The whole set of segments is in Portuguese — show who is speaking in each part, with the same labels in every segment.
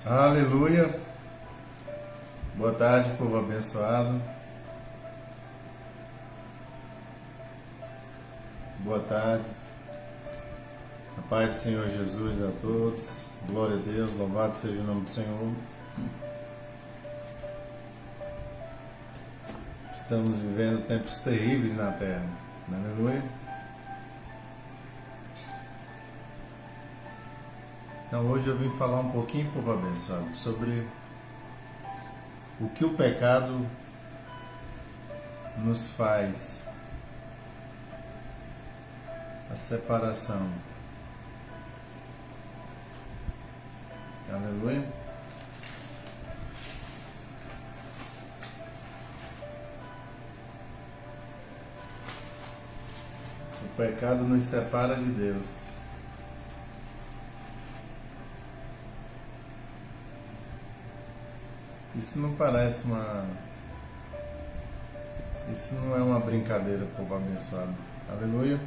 Speaker 1: Aleluia. Boa tarde, povo abençoado. Boa tarde. A paz do Senhor Jesus a todos. Glória a Deus. Louvado seja o nome do Senhor. Estamos vivendo tempos terríveis na terra. Aleluia. Então hoje eu vim falar um pouquinho, povo abençoado, sobre o que o pecado nos faz, a separação. Aleluia. O pecado nos separa de Deus. Isso não parece Isso não é uma brincadeira, povo abençoado. Aleluia.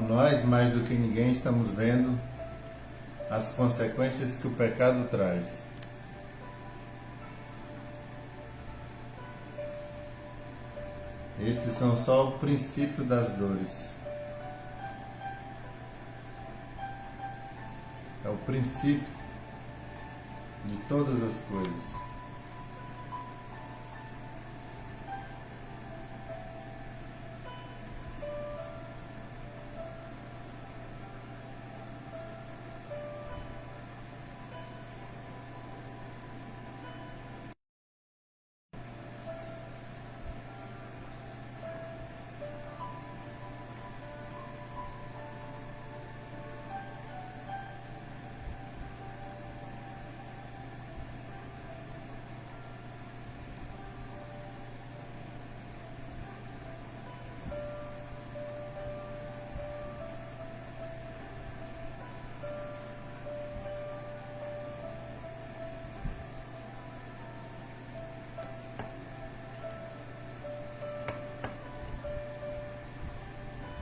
Speaker 1: Nós, mais do que ninguém, estamos vendo as consequências que o pecado traz. Esses são só o princípio das dores. É o princípio de todas as coisas.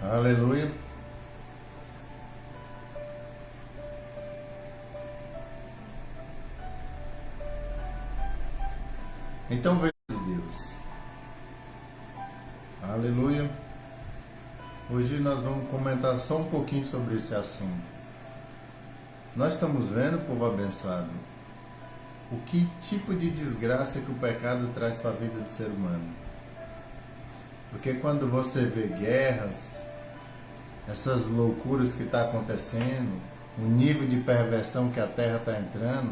Speaker 1: Aleluia. Então veja Deus. Aleluia. Hoje nós vamos comentar só um pouquinho sobre esse assunto. Nós estamos vendo, povo abençoado, o que tipo de desgraça que o pecado traz para a vida do ser humano. Porque quando você vê guerras, essas loucuras que está acontecendo, o nível de perversão que a terra está entrando,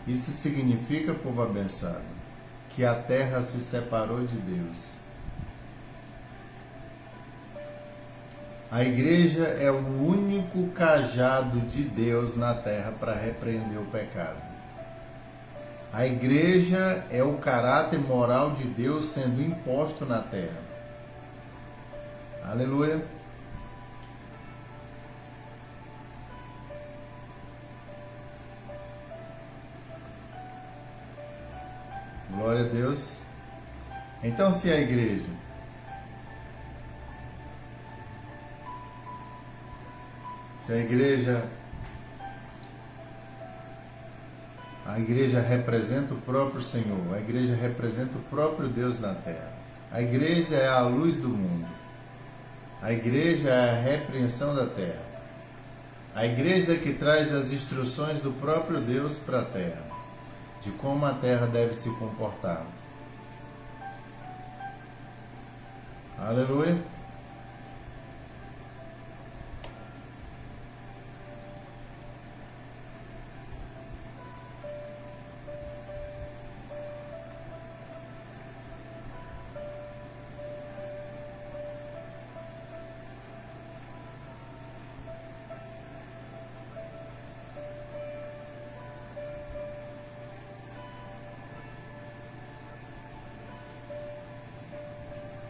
Speaker 1: isso significa, povo abençoado, que a terra se separou de Deus. A igreja é o único cajado de Deus na terra para repreender o pecado. A igreja é o caráter moral de Deus sendo imposto na terra. Aleluia. Glória a Deus. Então, se a igreja representa o próprio Senhor, a igreja representa o próprio Deus na terra. A igreja é a luz do mundo. A igreja é a repreensão da terra. A igreja é que traz as instruções do próprio Deus para a terra, de como a terra deve se comportar. Aleluia.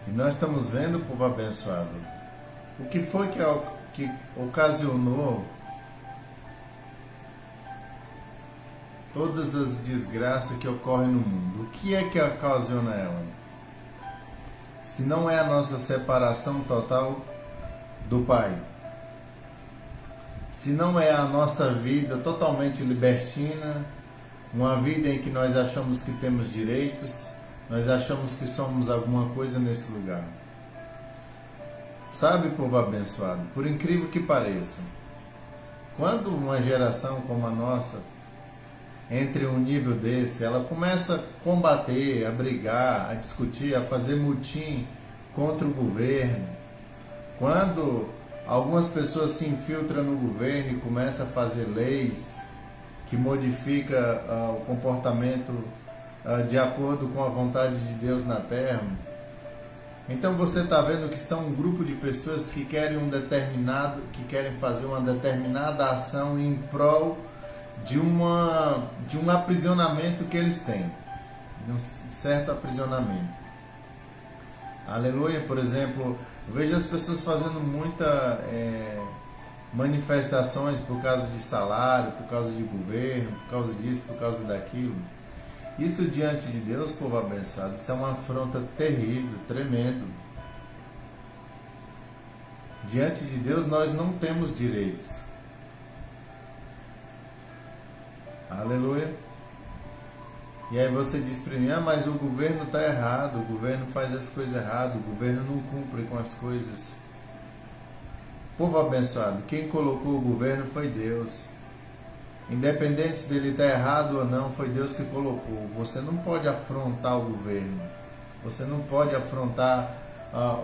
Speaker 1: E nós estamos vendo, povo abençoado, o que foi que ocasionou todas as desgraças que ocorrem no mundo. O que é que ocasiona ela? Se não é a nossa separação total do Pai. se não é a nossa vida totalmente libertina, uma vida em que nós achamos que temos direitos, nós achamos que somos alguma coisa nesse lugar. Sabe, povo abençoado, por incrível que pareça, quando uma geração como a nossa, entre um nível desse, ela começa a combater, a brigar, a discutir, a fazer mutim contra o governo, quando algumas pessoas se infiltram no governo e começam a fazer leis que modificam o comportamento de acordo com a vontade de Deus na terra, então você está vendo que são um grupo de pessoas que querem fazer uma determinada ação em prol de um aprisionamento que eles têm, de um certo aprisionamento. Aleluia. Por exemplo, eu vejo as pessoas fazendo muita manifestações por causa de salário, por causa de governo, por causa disso, por causa daquilo. Isso diante de Deus, povo abençoado, isso é uma afronta terrível, tremendo. Diante de Deus nós não temos direitos. Aleluia. E aí você diz para mim, mas o governo está errado, o governo faz as coisas erradas, o governo não cumpre com as coisas. Povo abençoado, quem colocou o governo foi Deus. Independente dele estar errado ou não, foi Deus que colocou. Você não pode afrontar o governo. Você não pode afrontar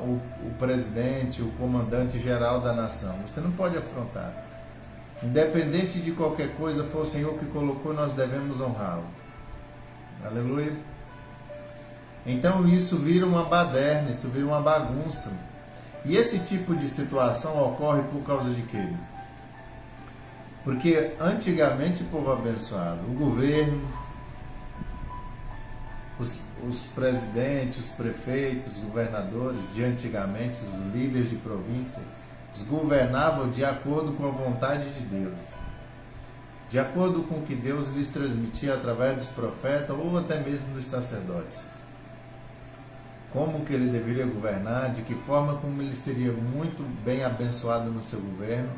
Speaker 1: o presidente, o comandante geral da nação. Você não pode afrontar. Independente de qualquer coisa, foi o Senhor que colocou, nós devemos honrá-lo. Aleluia. Então isso vira uma baderna, isso vira uma bagunça. E esse tipo de situação ocorre por causa de quê? Porque antigamente, povo abençoado, o governo, os presidentes, os prefeitos, os governadores de antigamente, os líderes de província, eles governavam de acordo com a vontade de Deus, de acordo com o que Deus lhes transmitia através dos profetas ou até mesmo dos sacerdotes. Como que ele deveria governar, de que forma como ele seria muito bem abençoado no seu governo,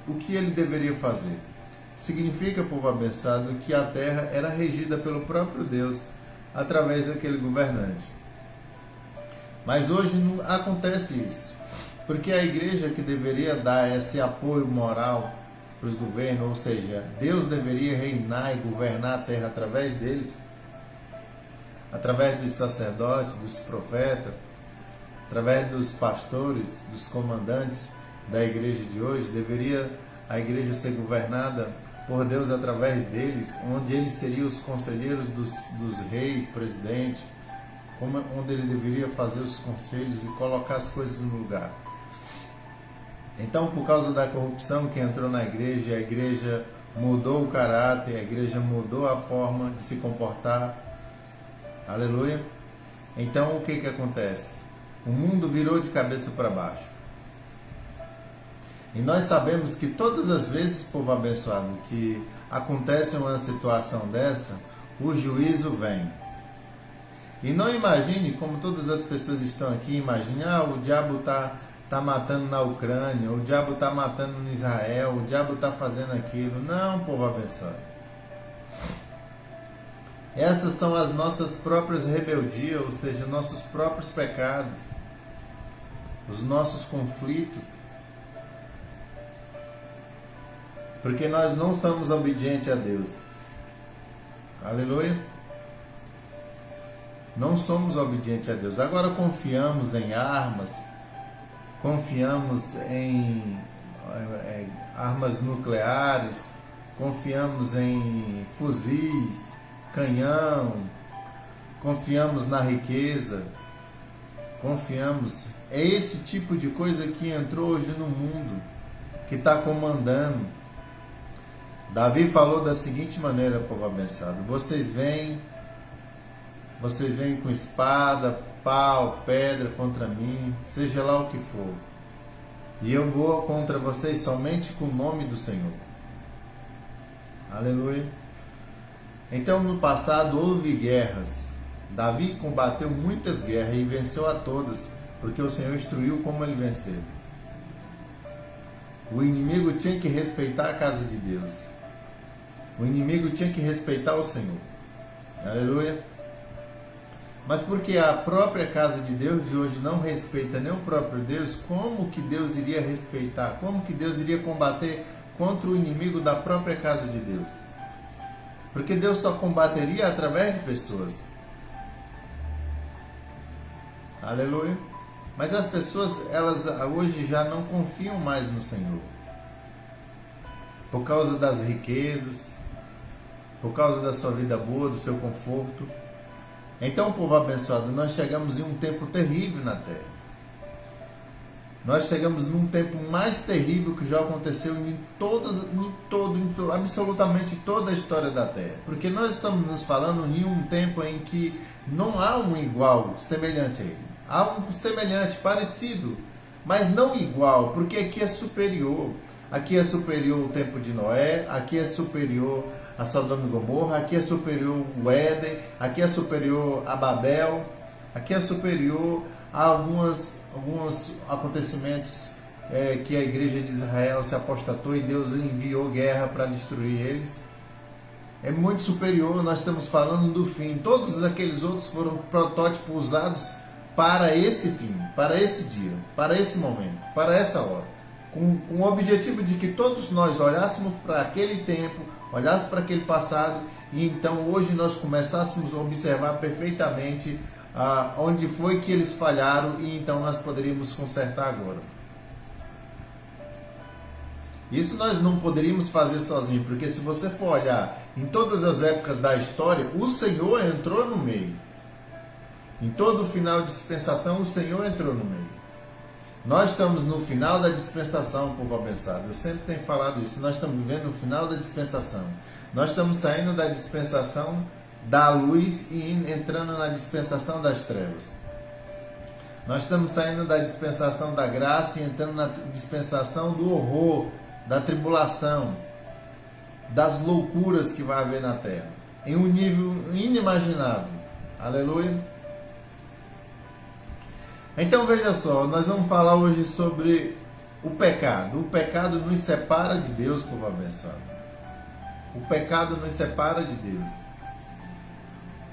Speaker 1: o que ele deveria fazer. Significa, povo abençoado, que a terra era regida pelo próprio Deus através daquele governante. Mas hoje não acontece isso, porque a igreja que deveria dar esse apoio moral para os governos, ou seja, Deus deveria reinar e governar a terra através deles, através dos sacerdotes, dos profetas, através dos pastores, dos comandantes da igreja de hoje, deveria a igreja ser governada por Deus através deles, onde eles seriam os conselheiros dos reis, presidentes, onde ele deveria fazer os conselhos e colocar as coisas no lugar. Então, por causa da corrupção que entrou na igreja, a igreja mudou o caráter, a igreja mudou a forma de se comportar. Aleluia. Então, o que acontece? O mundo virou de cabeça para baixo. E nós sabemos que todas as vezes, povo abençoado, que acontece uma situação dessa, o juízo vem. E não imagine, como todas as pessoas estão aqui, imagine, o diabo está matando na Ucrânia, o diabo está matando no Israel, o diabo está fazendo aquilo. Não, povo abençoado. Essas são as nossas próprias rebeldias, ou seja, nossos próprios pecados, os nossos conflitos. Porque nós não somos obedientes a Deus. Aleluia. Não somos obedientes a Deus. Agora confiamos em armas, confiamos em armas nucleares, confiamos em fuzis, canhão, confiamos na riqueza, confiamos. É esse tipo de coisa que entrou hoje no mundo, que está comandando. Davi falou da seguinte maneira, povo abençoado: vocês vêm com espada, pau, pedra contra mim, seja lá o que for, e eu vou contra vocês somente com o nome do Senhor. Aleluia. Então, no passado houve guerras. Davi combateu muitas guerras e venceu a todas, porque o Senhor instruiu como ele venceu. O inimigo tinha que respeitar a casa de Deus. O inimigo tinha que respeitar o Senhor. Aleluia. Mas porque a própria casa de Deus de hoje não respeita nem o próprio Deus, como que Deus iria respeitar? Como que Deus iria combater contra o inimigo da própria casa de Deus? Porque Deus só combateria através de pessoas. Aleluia. Mas as pessoas, elas hoje já não confiam mais no Senhor. Por causa das riquezas, por causa da sua vida boa, do seu conforto. Então, povo abençoado, nós chegamos em um tempo terrível na Terra. Nós chegamos num tempo mais terrível que já aconteceu em absolutamente toda a história da Terra. Porque nós estamos nos falando em um tempo em que não há um igual semelhante a ele. Há um semelhante, parecido, mas não igual, porque aqui é superior. Aqui é superior o tempo de Noé, aqui é superior a Sodoma e Gomorra, aqui é superior o Éden, aqui é superior a Babel, aqui é superior a alguns acontecimentos que a igreja de Israel se apostatou e Deus enviou guerra para destruir eles. É muito superior, nós estamos falando do fim. Todos aqueles outros foram protótipos usados para esse fim, para esse dia, para esse momento, para essa hora. Com o objetivo de que todos nós olhássemos para aquele tempo, olhássemos para aquele passado e então hoje nós começássemos a observar perfeitamente onde foi que eles falharam e então nós poderíamos consertar agora. Isso nós não poderíamos fazer sozinhos, porque se você for olhar em todas as épocas da história, o Senhor entrou no meio. Em todo o final de dispensação, o Senhor entrou no meio. Nós estamos no final da dispensação, povo abençoado. Eu sempre tenho falado isso. Nós estamos vivendo no final da dispensação. Nós estamos saindo da dispensação da luz e entrando na dispensação das trevas. Nós estamos saindo da dispensação da graça e entrando na dispensação do horror, da tribulação, das loucuras que vai haver na terra. Em um nível inimaginável. Aleluia. Então veja só, nós vamos falar hoje sobre o pecado. O pecado nos separa de Deus, povo abençoado. O pecado nos separa de Deus.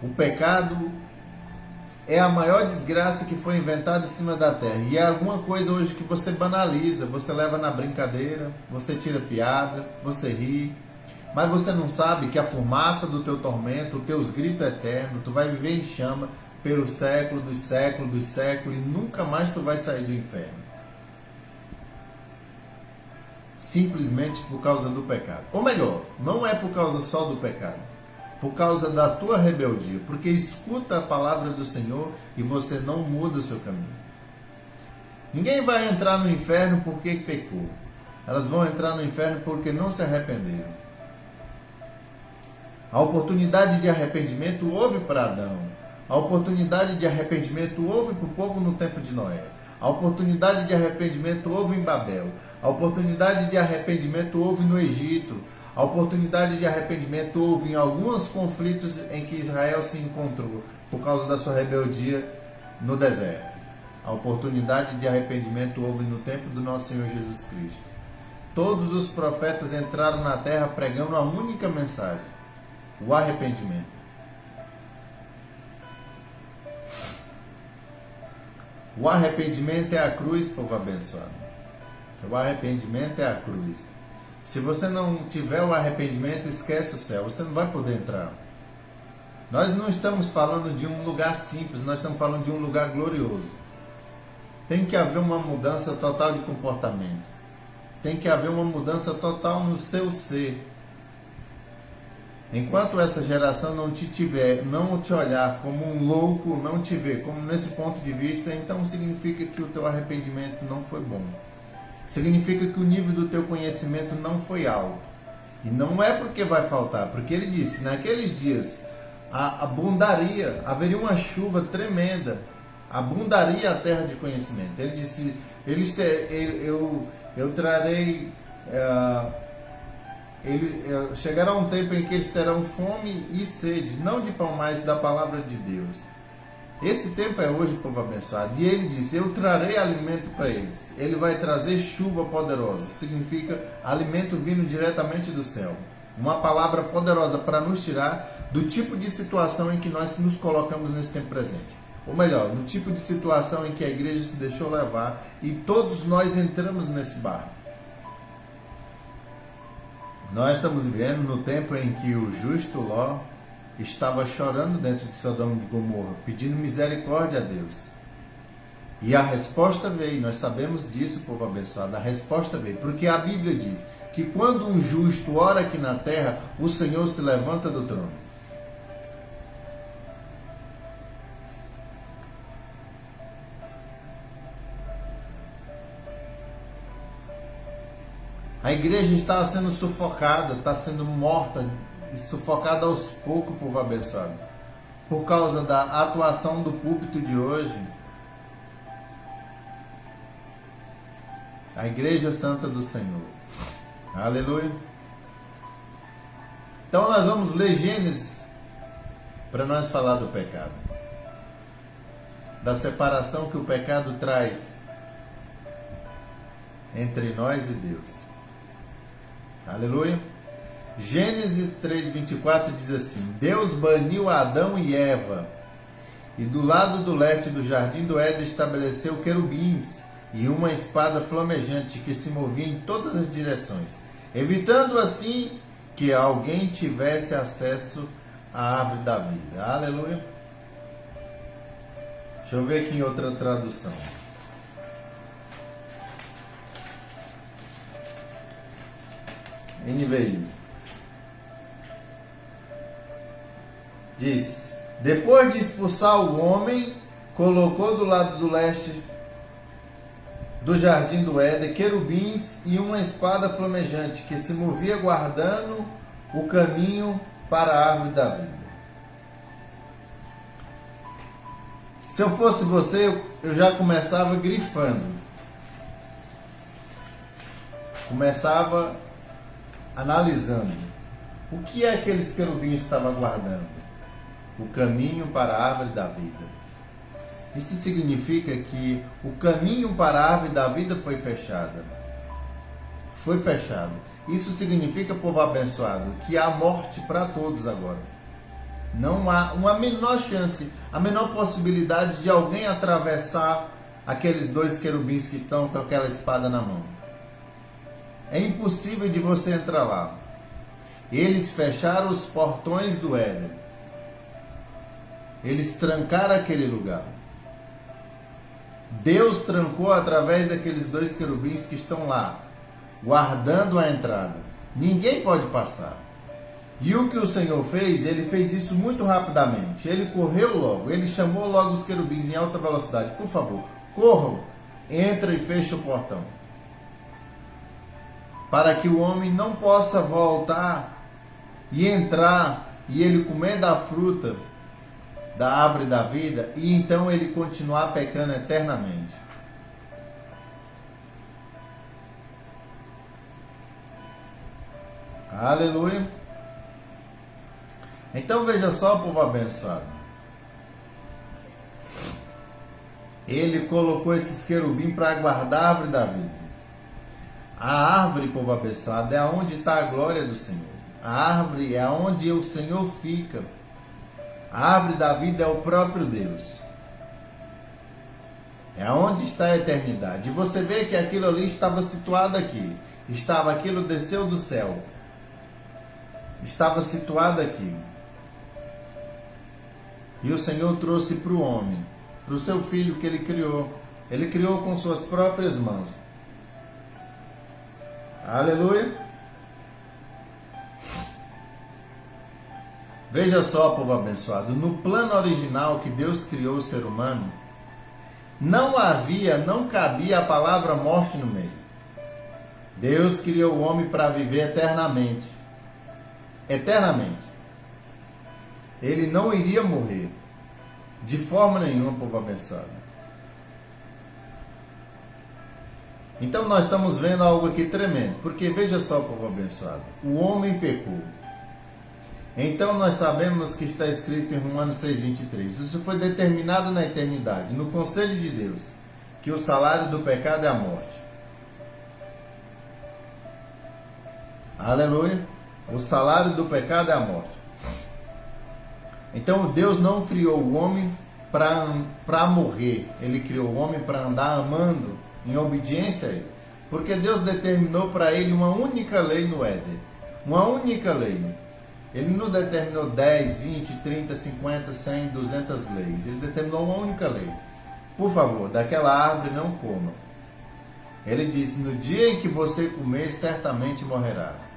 Speaker 1: O pecado é a maior desgraça que foi inventada em cima da terra. E é alguma coisa hoje que você banaliza, você leva na brincadeira, você tira piada, você ri. Mas você não sabe que a fumaça do teu tormento, os teus gritos eternos, tu vai viver em chama pelo século dos séculos dos séculos e nunca mais tu vai sair do inferno. Simplesmente por causa do pecado. Ou melhor, não é por causa só do pecado. Por causa da tua rebeldia. Porque escuta a palavra do Senhor e você não muda o seu caminho. Ninguém vai entrar no inferno porque pecou. Elas vão entrar no inferno porque não se arrependeram. A oportunidade de arrependimento houve para Adão. A oportunidade de arrependimento houve para o povo no tempo de Noé. A oportunidade de arrependimento houve em Babel. A oportunidade de arrependimento houve no Egito. A oportunidade de arrependimento houve em alguns conflitos em que Israel se encontrou por causa da sua rebeldia no deserto. A oportunidade de arrependimento houve no tempo do nosso Senhor Jesus Cristo. Todos os profetas entraram na terra pregando a única mensagem: o arrependimento. O arrependimento é a cruz, povo abençoado. O arrependimento é a cruz. Se você não tiver o arrependimento, esquece o céu. Você não vai poder entrar. Nós não estamos falando de um lugar simples, nós estamos falando de um lugar glorioso. Tem que haver uma mudança total de comportamento. Tem que haver uma mudança total no seu ser. Enquanto essa geração não te tiver, não te olhar como um louco, não te ver como nesse ponto de vista, então significa que o teu arrependimento não foi bom. Significa que o nível do teu conhecimento não foi alto. E não é porque vai faltar, porque ele disse, naqueles dias abundaria, haveria uma chuva tremenda, abundaria a terra de conhecimento. Ele disse, eu trarei... chegará um tempo em que eles terão fome e sede, não de pão, mas da palavra de Deus. Esse tempo é hoje, povo abençoado. E ele diz: eu trarei alimento para eles. Ele vai trazer chuva poderosa. Significa alimento vindo diretamente do céu. Uma palavra poderosa para nos tirar do tipo de situação em que nós nos colocamos nesse tempo presente. Ou melhor, no tipo de situação em que a igreja se deixou levar e todos nós entramos nesse barco. Nós estamos vivendo no tempo em que o justo Ló estava chorando dentro de Sodoma e Gomorra, pedindo misericórdia a Deus. E a resposta veio, nós sabemos disso, povo abençoado, a resposta veio, porque a Bíblia diz que quando um justo ora aqui na terra, o Senhor se levanta do trono. A igreja está sendo sufocada, está sendo morta e sufocada aos poucos, povo abençoado, por causa da atuação do púlpito de hoje. A Igreja Santa do Senhor. Aleluia. Então nós vamos ler Gênesis para nós falar do pecado, da separação que o pecado traz entre nós e Deus. Aleluia. Gênesis 3:24 diz assim: Deus baniu Adão e Eva, e do lado do leste do jardim do Éden estabeleceu querubins e uma espada flamejante que se movia em todas as direções, evitando assim que alguém tivesse acesso à árvore da vida. Aleluia. Deixa eu ver aqui em outra tradução. NVI. Diz: depois de expulsar o homem, colocou do lado do leste do jardim do Éden querubins e uma espada flamejante que se movia guardando o caminho para a árvore da vida. Se eu fosse você, eu já começava grifando. Começava analisando. O que é que aqueles querubins estavam guardando? O caminho para a árvore da vida. Isso significa que o caminho para a árvore da vida foi fechado. Foi fechado. Isso significa, povo abençoado, que há morte para todos agora. Não há uma menor chance, a menor possibilidade de alguém atravessar aqueles dois querubins que estão com aquela espada na mão. É impossível de você entrar lá. Eles fecharam os portões do Éden. Eles trancaram aquele lugar. Deus trancou através daqueles dois querubins que estão lá, guardando a entrada. Ninguém pode passar. E o que o Senhor fez? Ele fez isso muito rapidamente. Ele correu logo, ele chamou logo os querubins em alta velocidade. Por favor, corram, entra e fecha o portão. Para que o homem não possa voltar e entrar e ele comer da fruta da árvore da vida e então ele continuar pecando eternamente. Aleluia. Então veja só, povo abençoado. Ele colocou esses querubins para guardar a árvore da vida. A árvore, povo abençoado, é onde está a glória do Senhor. A árvore é onde o Senhor fica. A árvore da vida é o próprio Deus. É onde está a eternidade. E você vê que aquilo ali estava situado aqui. Aquilo desceu do céu. Estava situado aqui. E o Senhor trouxe para o homem, para o seu filho que ele criou. Ele criou com suas próprias mãos. Aleluia. Veja só, povo abençoado, no plano original que Deus criou o ser humano, não cabia a palavra morte no meio. Deus criou o homem para viver eternamente. Eternamente. Ele não iria morrer. De forma nenhuma, povo abençoado. Então nós estamos vendo algo aqui tremendo. Porque veja só, povo abençoado. O homem pecou. Então nós sabemos que está escrito em Romanos 6,23. Isso foi determinado na eternidade, no conselho de Deus, que o salário do pecado é a morte. Aleluia. O salário do pecado é a morte. Então Deus não criou o homem para morrer. Ele criou o homem para andar amando, em obediência a ele. Porque Deus determinou para ele uma única lei no Éden. Uma única lei. Ele não determinou 10, 20, 30, 50, 100, 200 leis. Ele determinou uma única lei. Por favor, daquela árvore não coma. Ele disse: no dia em que você comer, certamente morrerás.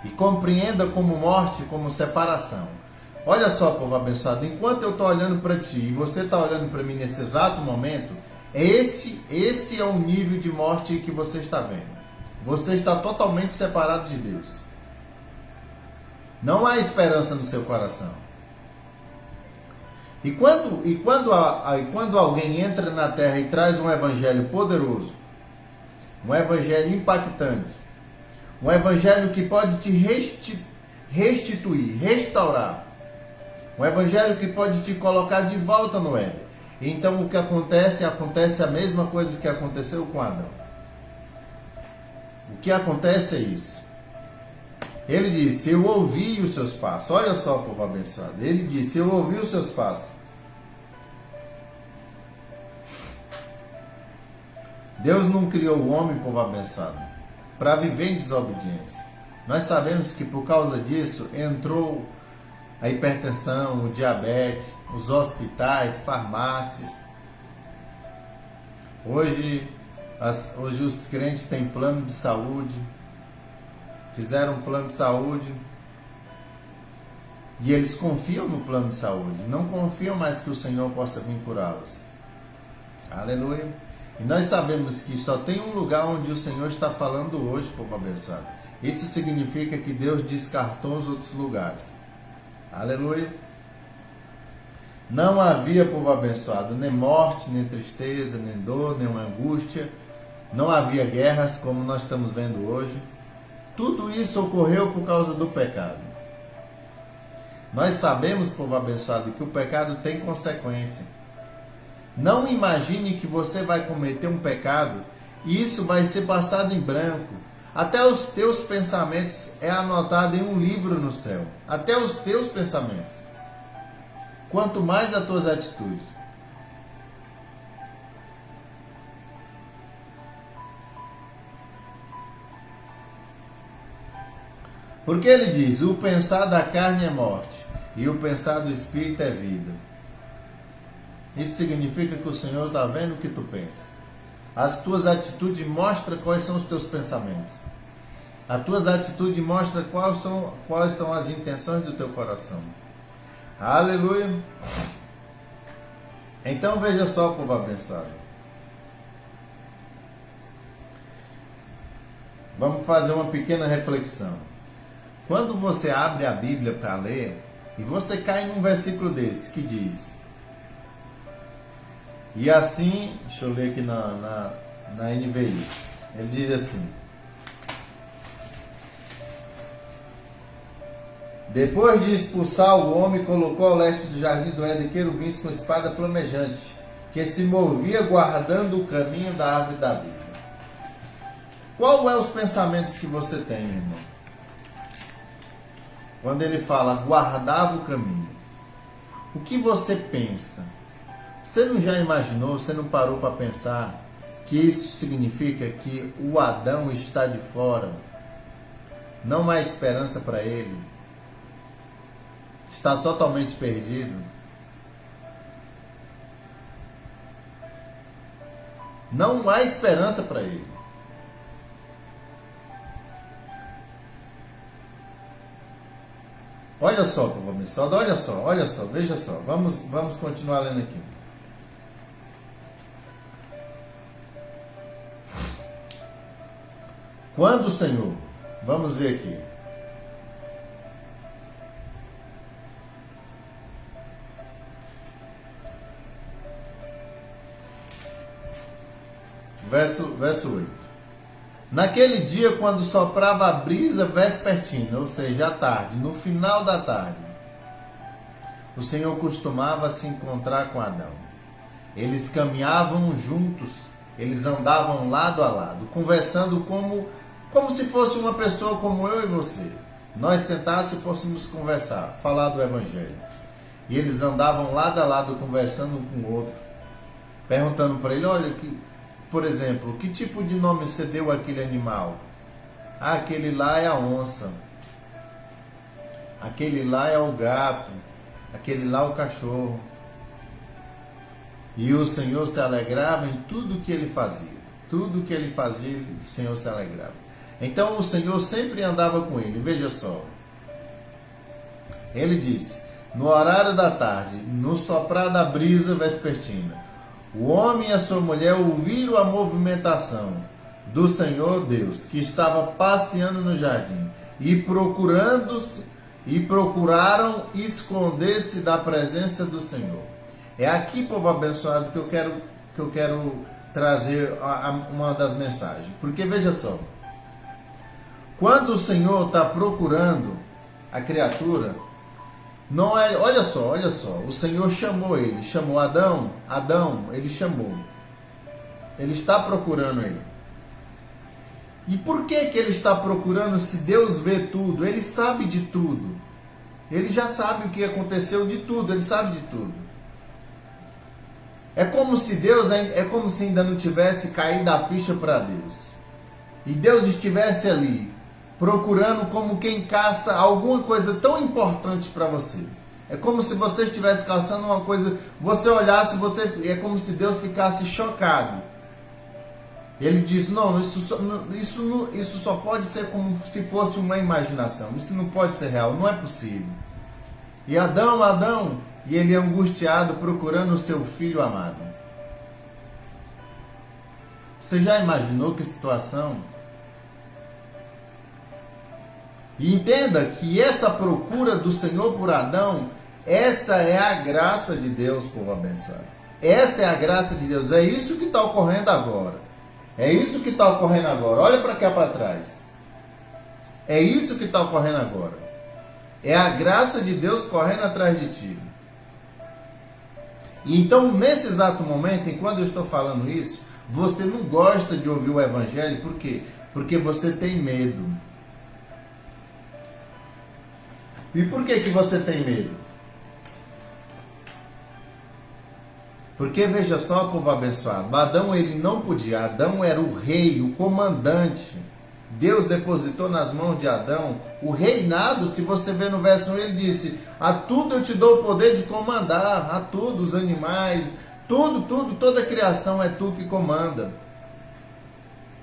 Speaker 1: E compreenda como morte, como separação. Olha só, povo abençoado, enquanto eu estou olhando para ti e você está olhando para mim nesse exato momento, esse é o nível de morte que você está vendo. Você está totalmente separado de Deus. Não há esperança no seu coração. E quando alguém entra na terra e traz um evangelho poderoso, um evangelho impactante, um evangelho que pode te restituir, restaurar, um evangelho que pode te colocar de volta no Éden. Então o que acontece? Acontece a mesma coisa que aconteceu com Adão. O que acontece é isso. Ele disse: eu ouvi os seus passos. Olha só, povo abençoado. Ele disse: eu ouvi os seus passos. Deus não criou o homem, povo abençoado, para viver em desobediência. Nós sabemos que por causa disso entrou a hipertensão, o diabetes, os hospitais, farmácias. Hoje os crentes têm plano de saúde, fizeram um plano de saúde e eles confiam no plano de saúde, não confiam mais que o Senhor possa vir curá-los. Aleluia. E nós sabemos que só tem um lugar onde o Senhor está falando hoje, povo abençoado. Isso significa que Deus descartou os outros lugares. Aleluia. Não havia, povo abençoado, nem morte, nem tristeza, nem dor, nem angústia. Não havia guerras como nós estamos vendo hoje. Tudo isso ocorreu por causa do pecado. Nós sabemos, povo abençoado, que o pecado tem consequência. Não imagine que você vai cometer um pecado e isso vai ser passado em branco. Até os teus pensamentos é anotado em um livro no céu. Até os teus pensamentos. Quanto mais as tuas atitudes. Porque ele diz: o pensar da carne é morte e o pensar do espírito é vida. Isso significa que o Senhor está vendo o que tu pensa. As tuas atitudes mostram quais são os teus pensamentos. As tuas atitudes mostram quais são as intenções do teu coração. Aleluia. Então veja só, povo abençoado. Vamos fazer uma pequena reflexão. Quando você abre a Bíblia para ler e você cai num versículo desse que diz: e assim, deixa eu ler aqui na NVI. Ele diz assim: depois de expulsar o homem, colocou ao leste do jardim do Éden querubins com espada flamejante, que se movia guardando o caminho da árvore da vida. Qual é os pensamentos que você tem, meu irmão? Quando ele fala guardava o caminho, o que você pensa? Você não já imaginou, você não parou para pensar que isso significa que o Adão está de fora? Não há esperança para ele? Está totalmente perdido? Não há esperança para ele. Olha só, povo abençoado, olha só, veja só. Vamos continuar lendo aqui. Quando o Senhor, vamos ver aqui. Verso 8. Naquele dia, quando soprava a brisa vespertina, ou seja, à tarde, no final da tarde, o Senhor costumava se encontrar com Adão. Eles caminhavam juntos, eles andavam lado a lado, conversando como se fosse uma pessoa como eu e você. Nós sentados e fôssemos conversar, falar do Evangelho. E eles andavam lado a lado, conversando um com o outro, perguntando para ele, olha, por exemplo, que tipo de nome você deu àquele animal? Ah, aquele lá é a onça. Aquele lá é o gato. Aquele lá é o cachorro. E o Senhor se alegrava em tudo que ele fazia. Tudo que ele fazia, o Senhor se alegrava. Então o Senhor sempre andava com ele. Veja só. Ele disse, no horário da tarde, no soprar da brisa vespertina, o homem e a sua mulher ouviram a movimentação do Senhor Deus, que estava passeando no jardim, e procuraram esconder-se da presença do Senhor. É aqui, povo abençoado, que eu quero trazer uma das mensagens. Porque veja só, quando o Senhor está procurando a criatura, não é, olha só, o Senhor chamou ele, chamou Adão, ele chamou. Ele está procurando ele. E por que ele está procurando se Deus vê tudo? Ele sabe de tudo. Ele já sabe o que aconteceu de tudo, ele sabe de tudo. É como se ainda não tivesse caído a ficha para Deus. E Deus estivesse ali, procurando como quem caça alguma coisa tão importante para você. É como se você estivesse caçando uma coisa, você olhasse, é como se Deus ficasse chocado. Ele diz, não, isso só pode ser como se fosse uma imaginação. Isso não pode ser real, não é possível. E Adão, e ele angustiado procurando o seu filho amado. Você já imaginou que situação? E entenda que essa procura do Senhor por Adão, essa é a graça de Deus, povo abençoado. Essa é a graça de Deus. É isso que está ocorrendo agora. É isso que está ocorrendo agora. Olha para cá para trás. É isso que está ocorrendo agora. É a graça de Deus correndo atrás de ti. E então, nesse exato momento, enquanto eu estou falando isso, você não gosta de ouvir o Evangelho. Por quê? Porque você tem medo. E por que você tem medo? Porque veja só, povo abençoado, Adão ele não podia, Adão era o rei, o comandante. Deus depositou nas mãos de Adão o reinado. Se você ver no verso 1, ele disse, a tudo eu te dou o poder de comandar, a tudo, os animais, tudo, toda a criação é tu que comanda.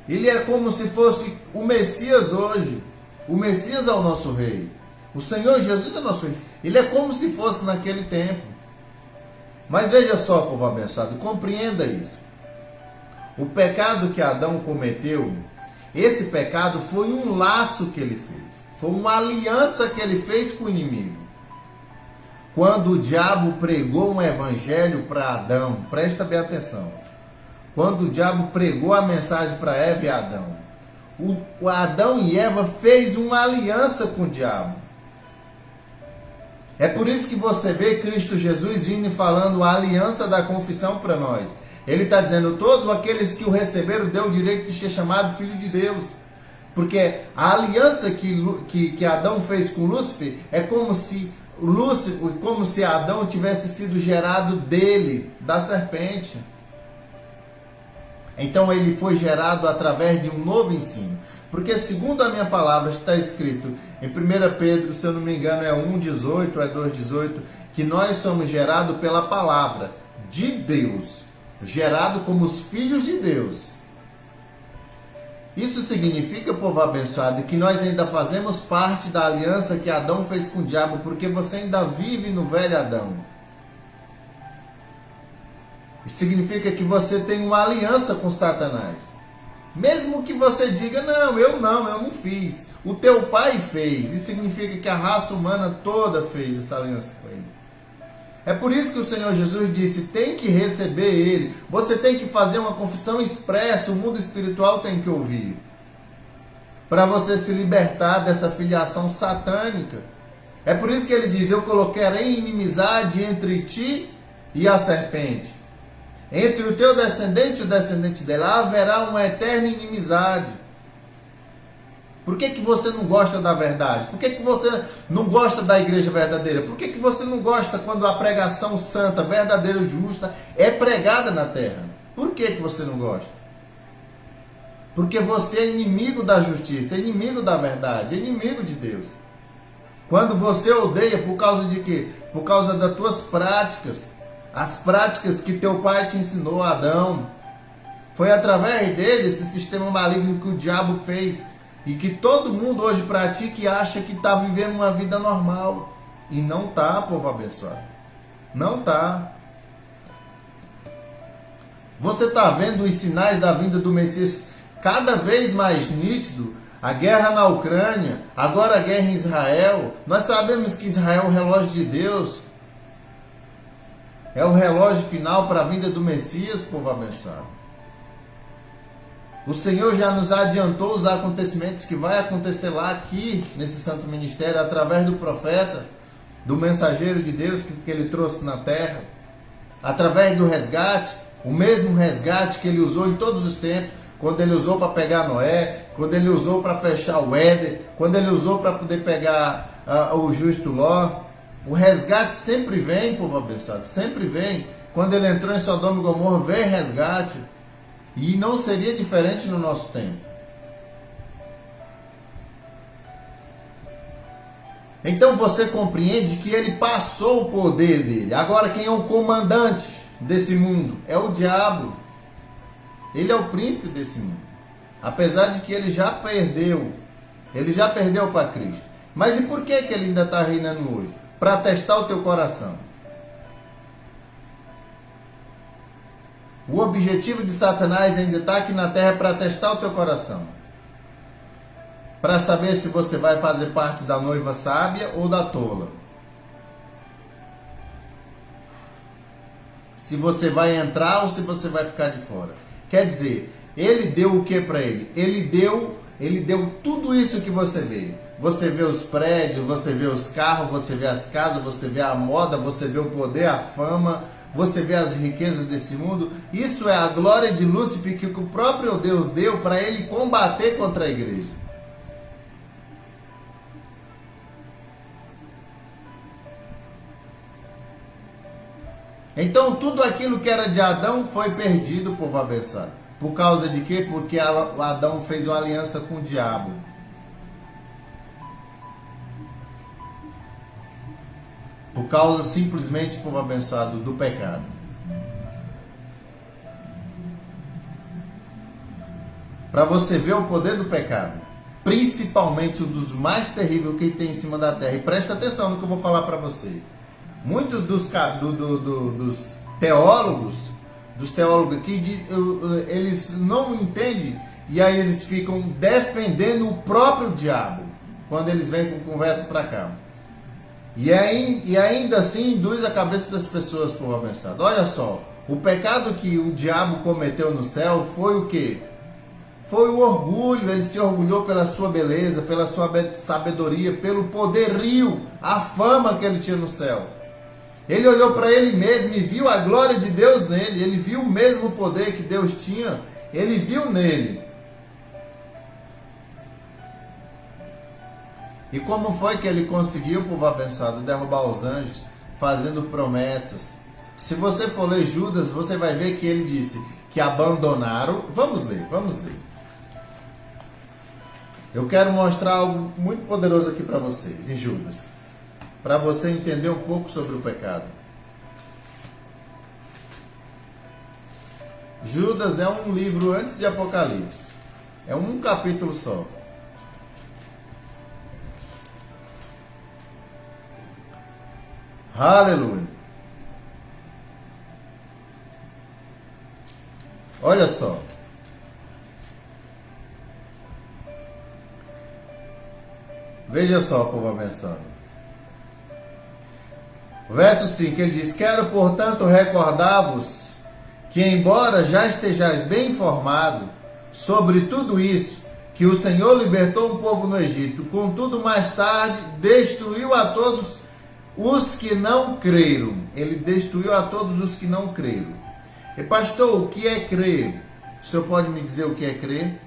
Speaker 1: Ele é como se fosse o Messias hoje. O Messias é o nosso rei. O Senhor Jesus é nosso rei. Ele é como se fosse naquele tempo. Mas veja só, povo abençoado, compreenda isso. O pecado que Adão cometeu, esse pecado foi um laço que ele fez. Foi uma aliança que ele fez com o inimigo. Quando o diabo pregou um evangelho para Adão, presta bem atenção. Quando o diabo pregou a mensagem para Eva e Adão, o Adão e Eva fez uma aliança com o diabo. É por isso que você vê Cristo Jesus vindo e falando a aliança da confissão para nós. Ele está dizendo, todos aqueles que o receberam deu o direito de ser chamado filho de Deus. Porque a aliança que Adão fez com Lúcifer é como se Adão tivesse sido gerado dele, da serpente. Então ele foi gerado através de um novo ensino. Porque segundo a minha palavra está escrito em 1 Pedro, se eu não me engano é 1,18, é 2,18, que nós somos gerados pela palavra de Deus, gerado como os filhos de Deus. Isso significa, povo abençoado, que nós ainda fazemos parte da aliança que Adão fez com o diabo, porque você ainda vive no velho Adão. Isso significa que você tem uma aliança com Satanás. Mesmo que você diga, eu não fiz. O teu pai fez. Isso significa que a raça humana toda fez essa aliança com ele. É por isso que o Senhor Jesus disse, tem que receber ele. Você tem que fazer uma confissão expressa, o mundo espiritual tem que ouvir. para você se libertar dessa filiação satânica. É por isso que ele diz: eu colocarei inimizade entre ti e a serpente. Entre o teu descendente e o descendente dela haverá uma eterna inimizade. Por que você não gosta da verdade? Por que você não gosta da igreja verdadeira? Por que você não gosta quando a pregação santa, verdadeira e justa é pregada na terra? Por que você não gosta? Porque você é inimigo da justiça, é inimigo da verdade, é inimigo de Deus. Quando você odeia, por causa de quê? Por causa das tuas práticas. As práticas que teu pai te ensinou, Adão. Foi através dele, esse sistema maligno que o diabo fez. E que todo mundo hoje pratica e acha que está vivendo uma vida normal. E não está, povo abençoado. Não está. Você está vendo os sinais da vinda do Messias cada vez mais nítido? A guerra na Ucrânia, agora a guerra em Israel. Nós sabemos que Israel é o relógio de Deus. É o relógio final para a vinda do Messias, povo abençoado. O Senhor já nos adiantou os acontecimentos que vai acontecer lá aqui, nesse santo ministério, através do profeta, do mensageiro de Deus que ele trouxe na terra, através do resgate, o mesmo resgate que ele usou em todos os tempos, quando ele usou para pegar Noé, quando ele usou para fechar o Éden, quando ele usou para poder pegar o justo Ló. O resgate sempre vem, povo abençoado, sempre vem. Quando ele entrou em Sodoma e Gomorra, veio resgate. E não seria diferente no nosso tempo. Então você compreende que ele passou o poder dele. Agora quem é o comandante desse mundo? É o diabo. Ele é o príncipe desse mundo. Apesar de que ele já perdeu. Ele já perdeu para Cristo. Mas e por que ele ainda está reinando hoje? Para testar o teu coração. O objetivo de Satanás ainda está aqui na terra para testar o teu coração. Para saber se você vai fazer parte da noiva sábia ou da tola. Se você vai entrar ou se você vai ficar de fora. Quer dizer, ele deu o que para ele? Ele deu tudo isso que você vê. Você vê os prédios, você vê os carros, você vê as casas, você vê a moda, você vê o poder, a fama, você vê as riquezas desse mundo. Isso é a glória de Lúcifer que o próprio Deus deu para ele combater contra a igreja. Então tudo aquilo que era de Adão foi perdido, povo abençoado. Por causa de quê? Porque Adão fez uma aliança com o diabo. Por causa simplesmente, povo abençoado, do pecado. Para você ver o poder do pecado. Principalmente um dos mais terríveis que tem em cima da terra. E presta atenção no que eu vou falar para vocês. Muitos dos teólogos aqui, eles não entendem. E aí eles ficam defendendo o próprio diabo. Quando eles vêm com conversa para cá. E ainda assim induz a cabeça das pessoas, povo abençoado. Olha só, o pecado que o diabo cometeu no céu foi o quê? Foi o orgulho. Ele se orgulhou pela sua beleza, pela sua sabedoria, pelo poderio, a fama que ele tinha no céu. Ele olhou para ele mesmo e viu a glória de Deus nele. Ele viu o mesmo poder que Deus tinha, ele viu nele. E como foi que ele conseguiu, povo abençoado, derrubar os anjos? Fazendo promessas. Se você for ler Judas, você vai ver que ele disse que abandonaram. Vamos ler. Eu quero mostrar algo muito poderoso aqui para vocês, em Judas. Para você entender um pouco sobre o pecado. Judas é um livro antes de Apocalipse. É um capítulo só. Aleluia. Olha só. Veja só, povo abençoado. Verso 5, ele diz: quero, portanto, recordar-vos que, embora já estejais bem informado sobre tudo isso, que o Senhor libertou um povo no Egito. Contudo, mais tarde, destruiu a todos os que não creram. Ele destruiu a todos os que não creram. E pastor, o que é crer? O senhor pode me dizer o que é crer?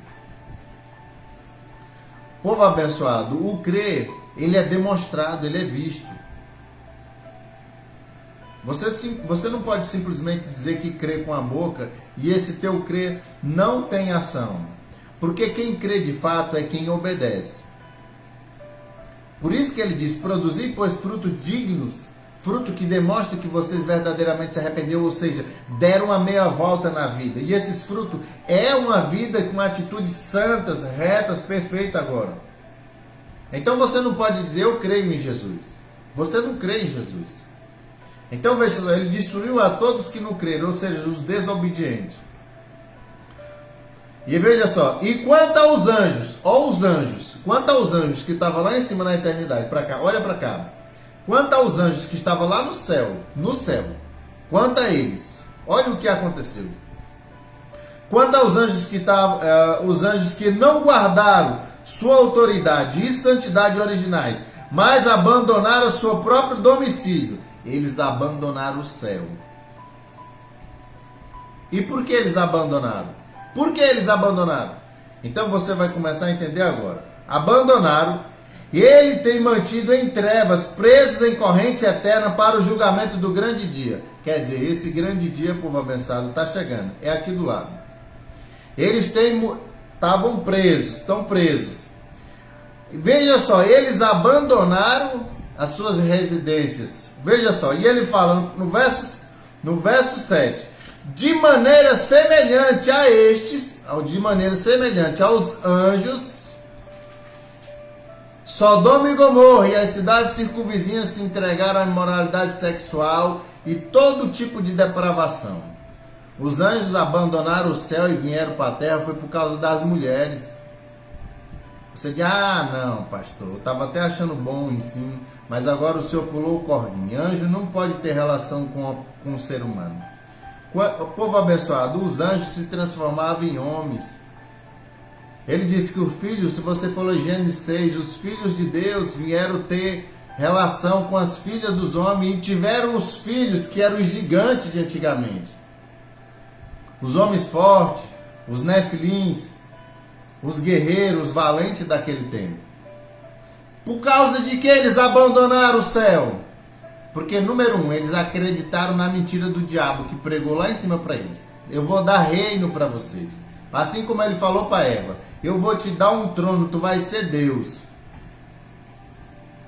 Speaker 1: Povo abençoado, o crer, ele é demonstrado, ele é visto. Você não pode simplesmente dizer que crê com a boca e esse teu crer não tem ação. Porque quem crê de fato é quem obedece. Por isso que ele diz, produzir, pois, frutos dignos, fruto que demonstra que vocês verdadeiramente se arrependeram, ou seja, deram uma meia volta na vida. E esses frutos é uma vida com atitudes santas, retas, perfeitas agora. Então você não pode dizer, eu creio em Jesus. Você não crê em Jesus. Então veja só, ele destruiu a todos que não creram, ou seja, os desobedientes. E veja só, e quanto aos anjos, quanto aos anjos que estavam lá em cima na eternidade, para cá, olha para cá. Quanto aos anjos que estavam lá no céu, quanto a eles, olha o que aconteceu. Quanto aos anjos que estavam, os anjos que não guardaram sua autoridade e santidade originais, mas abandonaram seu próprio domicílio, eles abandonaram o céu. E por que eles abandonaram? Por que eles abandonaram? Então você vai começar a entender agora. Abandonaram, e ele tem mantido em trevas, presos em corrente eterna para o julgamento do grande dia. Quer dizer, esse grande dia, povo abençoado, está chegando. É aqui do lado. Eles estavam presos, estão presos. Veja só, eles abandonaram as suas residências. Veja só, e ele fala no verso 7. De maneira semelhante a estes, de maneira semelhante aos anjos, Sodoma e Gomorra e as cidades circunvizinhas se entregaram à imoralidade sexual e todo tipo de depravação. Os anjos abandonaram o céu e vieram para a terra, foi por causa das mulheres. Você diz, não, pastor, eu estava até achando bom o ensino, mas agora o senhor pulou o corguinho. Anjo não pode ter relação com o ser humano. O povo abençoado, os anjos se transformavam em homens. Ele disse que os filhos, se você for em Gênesis 6, os filhos de Deus vieram ter relação com as filhas dos homens e tiveram os filhos que eram os gigantes de antigamente. Os homens fortes, os nefilins, os guerreiros valentes daquele tempo. Por causa de que eles abandonaram o céu? Porque, número 1, eles acreditaram na mentira do diabo que pregou lá em cima para eles. Eu vou dar reino para vocês. Assim como ele falou para Eva, eu vou te dar um trono, tu vai ser Deus.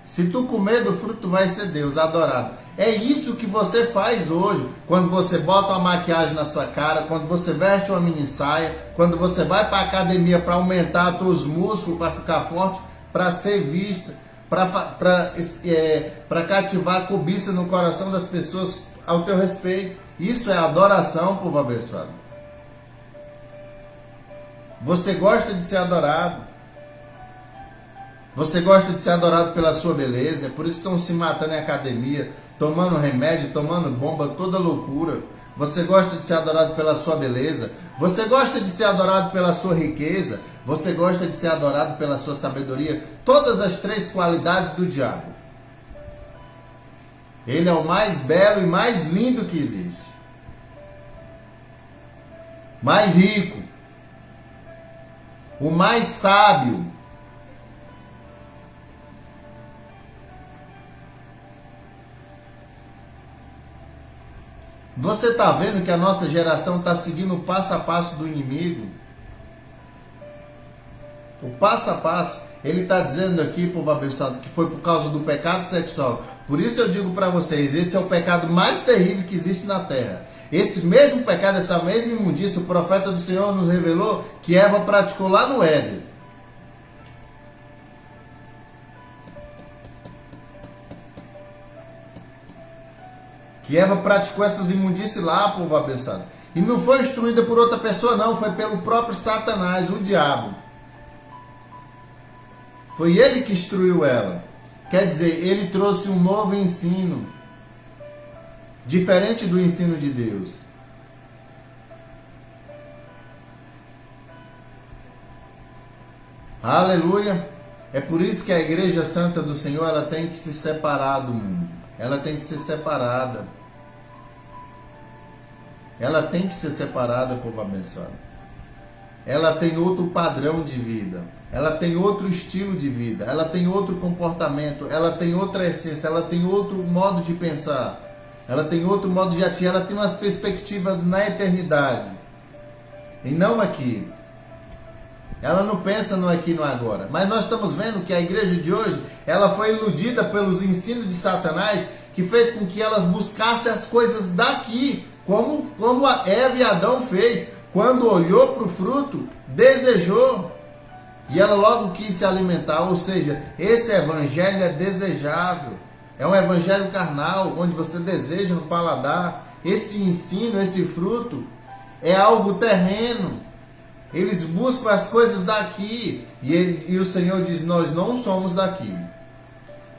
Speaker 1: Se tu comer do fruto, tu vai ser Deus, adorado. É isso que você faz hoje, quando você bota uma maquiagem na sua cara, quando você veste uma mini saia, quando você vai para a academia para aumentar os teus músculos, para ficar forte, para ser vista, para cativar a cobiça no coração das pessoas ao teu respeito. Isso é adoração, povo abençoado. Você gosta de ser adorado. Você gosta de ser adorado pela sua beleza. É por isso que estão se matando em academia, tomando remédio, tomando bomba, toda loucura. Você gosta de ser adorado pela sua beleza. Você gosta de ser adorado pela sua riqueza. Você gosta de ser adorado pela sua sabedoria. Todas as 3 qualidades do diabo. Ele é o mais belo e mais lindo que existe. Mais rico. O mais sábio. Você está vendo que a nossa geração está seguindo o passo a passo do inimigo? O passo a passo. Ele está dizendo aqui, povo abençoado, que foi por causa do pecado sexual. Por isso eu digo para vocês, esse é o pecado mais terrível que existe na terra. Esse mesmo pecado, essa mesma imundícia, o profeta do Senhor nos revelou que Eva praticou lá no Éden. Que Eva praticou essas imundícias lá, povo abençoado. E não foi instruída por outra pessoa, não. Foi pelo próprio Satanás, o diabo. Foi ele que instruiu ela. Quer dizer, ele trouxe um novo ensino. Diferente do ensino de Deus. Aleluia! É por isso que a igreja santa do Senhor, ela tem que se separar do mundo. Ela tem que ser separada. Ela tem que ser separada, povo abençoado. Ela tem outro padrão de vida. Ela tem outro estilo de vida. Ela tem outro comportamento. Ela tem outra essência. Ela tem outro modo de pensar. Ela tem outro modo de agir. Ela tem umas perspectivas na eternidade. E não aqui. Ela não pensa no aqui e no agora. Mas nós estamos vendo que a igreja de hoje, ela foi iludida pelos ensinos de Satanás, que fez com que elas buscassem as coisas daqui, como a Eva e Adão fez. Quando olhou para o fruto, desejou. E ela logo quis se alimentar. Ou seja, esse evangelho é desejável. É um evangelho carnal, onde você deseja no paladar. Esse ensino, esse fruto, é algo terreno. Eles buscam as coisas daqui. E o Senhor diz, nós não somos daqui.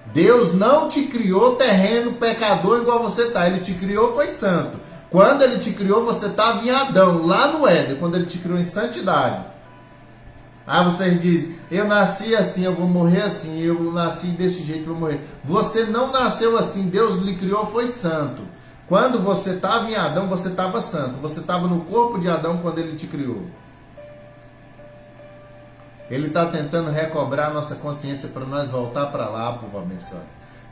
Speaker 1: Deus não te criou terreno, pecador igual você está. Ele te criou, foi santo. Quando Ele te criou, você estava em Adão, lá no Éden. Quando Ele te criou em santidade. Aí você diz, eu nasci assim, eu vou morrer assim. Eu nasci desse jeito, eu vou morrer. Você não nasceu assim. Deus lhe criou, foi santo. Quando você estava em Adão, você estava santo. Você estava no corpo de Adão quando Ele te criou. Ele está tentando recobrar nossa consciência para nós voltar para lá, povo abençoado.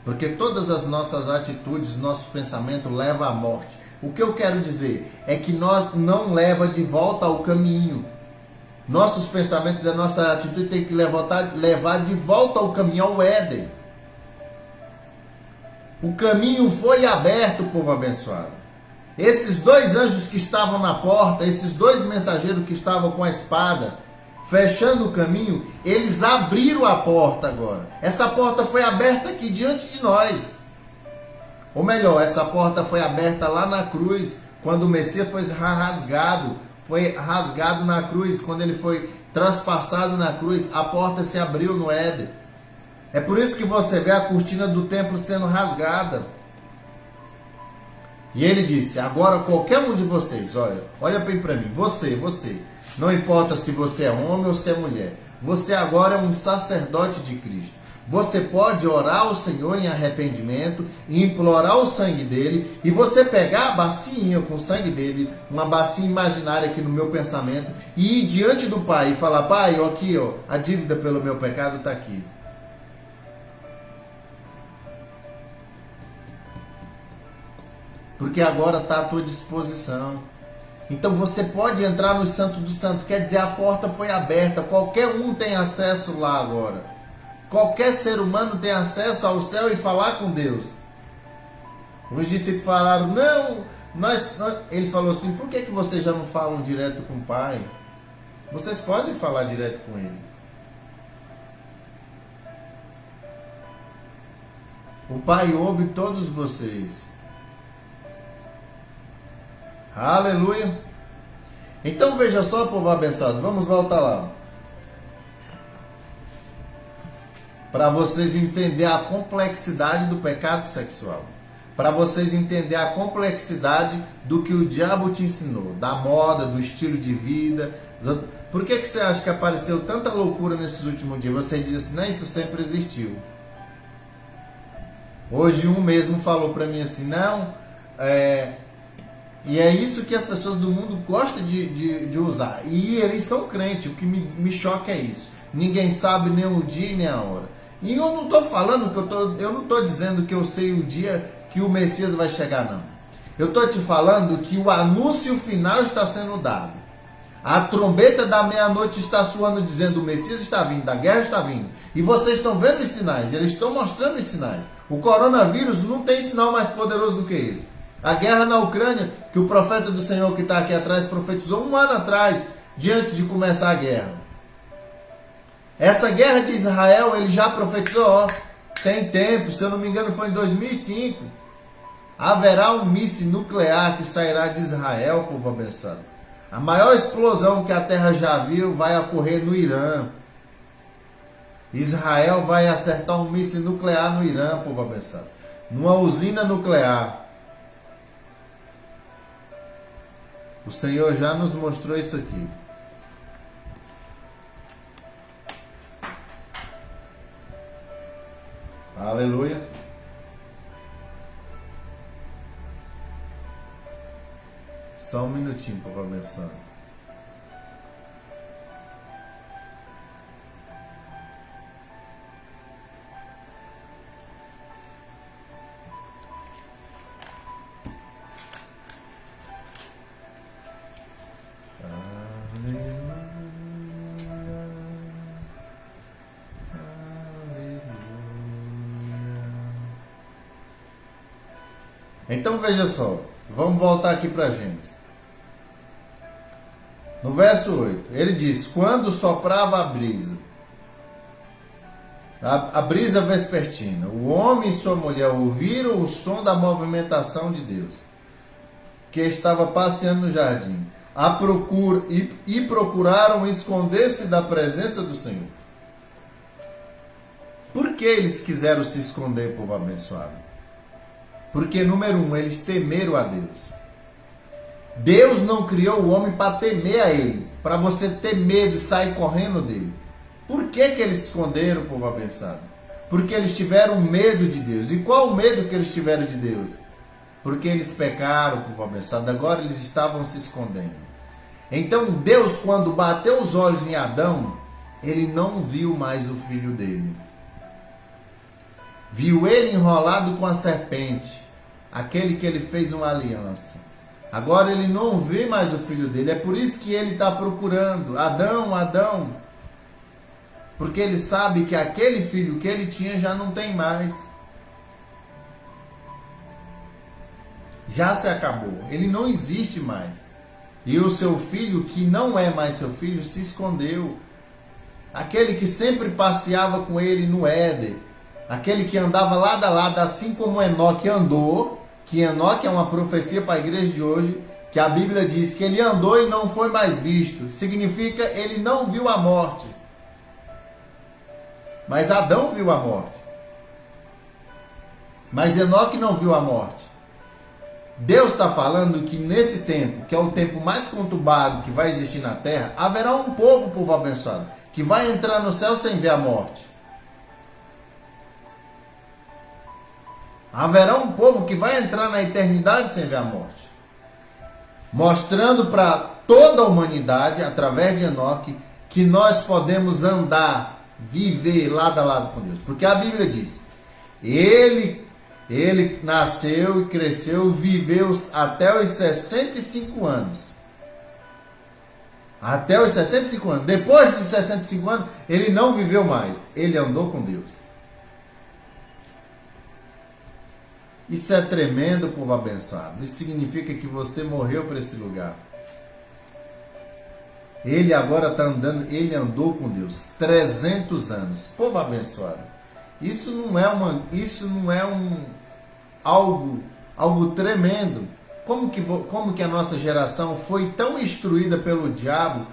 Speaker 1: Porque todas as nossas atitudes, nossos pensamentos levam à morte. O que eu quero dizer é que nós não leva de volta ao caminho. Nossos pensamentos e a nossa atitude tem que levar de volta ao caminho, ao Éden. O caminho foi aberto, povo abençoado. Esses dois anjos que estavam na porta, esses dois mensageiros que estavam com a espada, fechando o caminho, eles abriram a porta agora. Essa porta foi aberta aqui diante de nós. Ou melhor, essa porta foi aberta lá na cruz, quando o Messias foi rasgado na cruz, quando ele foi transpassado na cruz, a porta se abriu no Éden. É por isso que você vê a cortina do templo sendo rasgada. E ele disse, agora qualquer um de vocês, olha bem para mim, você, não importa se você é homem ou se é mulher, você agora é um sacerdote de Cristo. Você pode orar ao Senhor em arrependimento e implorar o sangue dele, e você pegar a bacinha com o sangue dele, uma bacinha imaginária aqui no meu pensamento, e ir diante do Pai e falar, Pai, aqui, a dívida pelo meu pecado está aqui. Porque agora está à tua disposição. Então você pode entrar no Santo do Santo, quer dizer, a porta foi aberta, qualquer um tem acesso lá agora. Qualquer ser humano tem acesso ao céu e falar com Deus. Os discípulos falaram, não, ele falou assim, por que vocês já não falam direto com o Pai? Vocês podem falar direto com Ele. O Pai ouve todos vocês. Aleluia. Então veja só, povo abençoado, vamos voltar lá. Para vocês entenderem a complexidade do pecado sexual. Para vocês entenderem a complexidade do que o diabo te ensinou. Da moda, do estilo de vida. Por que você acha que apareceu tanta loucura nesses últimos dias? Você diz assim, não, isso sempre existiu. Hoje um mesmo falou para mim assim, não, e é isso que as pessoas do mundo gostam de usar. E eles são crentes, o que me choca é isso. Ninguém sabe nem o dia nem a hora. E eu não estou falando eu não estou dizendo que eu sei o dia que o Messias vai chegar, não. Eu estou te falando que o anúncio final está sendo dado. A trombeta da meia-noite está soando dizendo o Messias está vindo, a guerra está vindo. E vocês estão vendo os sinais, eles estão mostrando os sinais. O coronavírus não tem sinal mais poderoso do que esse. A guerra na Ucrânia, que o profeta do Senhor que está aqui atrás profetizou 1 ano atrás, antes de começar a guerra. Essa guerra de Israel, ele já profetizou, tem tempo, se eu não me engano foi em 2005. Haverá um míssil nuclear que sairá de Israel, povo abençoado. A maior explosão que a terra já viu vai ocorrer no Irã. Israel vai acertar um míssil nuclear no Irã, povo abençoado. Numa usina nuclear. O Senhor já nos mostrou isso aqui. Aleluia. Só um minutinho, povo abençoado. Então veja só, vamos voltar aqui para Gênesis. No verso 8, ele diz: quando soprava a brisa vespertina, o homem e sua mulher ouviram o som da movimentação de Deus, que estava passeando no jardim, e procuraram esconder-se da presença do Senhor. Por que eles quiseram se esconder, povo abençoado? Porque, número 1, eles temeram a Deus. Deus não criou o homem para temer a Ele, para você ter medo e sair correndo dele. Por que que eles se esconderam, povo abençoado? Porque eles tiveram medo de Deus. E qual o medo que eles tiveram de Deus? Porque eles pecaram, povo abençoado, agora eles estavam se escondendo. Então Deus, quando bateu os olhos em Adão, ele não viu mais o filho dele. Viu ele enrolado com a serpente, aquele que ele fez uma aliança. Agora ele não vê mais o filho dele. É por isso que ele está procurando. Adão, Adão. Porque ele sabe que aquele filho que ele tinha já não tem mais. Já se acabou. Ele não existe mais. E o seu filho, que não é mais seu filho, se escondeu. Aquele que sempre passeava com ele no Éden. Aquele que andava lado a lado, assim como Enoque andou, que Enoque é uma profecia para a igreja de hoje, que a Bíblia diz que ele andou e não foi mais visto. Significa ele não viu a morte. Mas Adão viu a morte. Mas Enoque não viu a morte. Deus está falando que nesse tempo, que é o tempo mais conturbado que vai existir na terra, haverá um povo abençoado, que vai entrar no céu sem ver a morte. Haverá um povo que vai entrar na eternidade sem ver a morte. Mostrando para toda a humanidade, através de Enoque, que nós podemos andar, viver lado a lado com Deus. Porque a Bíblia diz, ele nasceu e cresceu, viveu até os 65 anos. Até os 65 anos. Depois dos 65 anos, ele não viveu mais. Ele andou com Deus. Isso é tremendo, povo abençoado. Isso significa que você morreu para esse lugar. Ele agora está andando, ele andou com Deus 300 anos. Povo abençoado. Isso não é algo tremendo. Como que a nossa geração foi tão instruída pelo diabo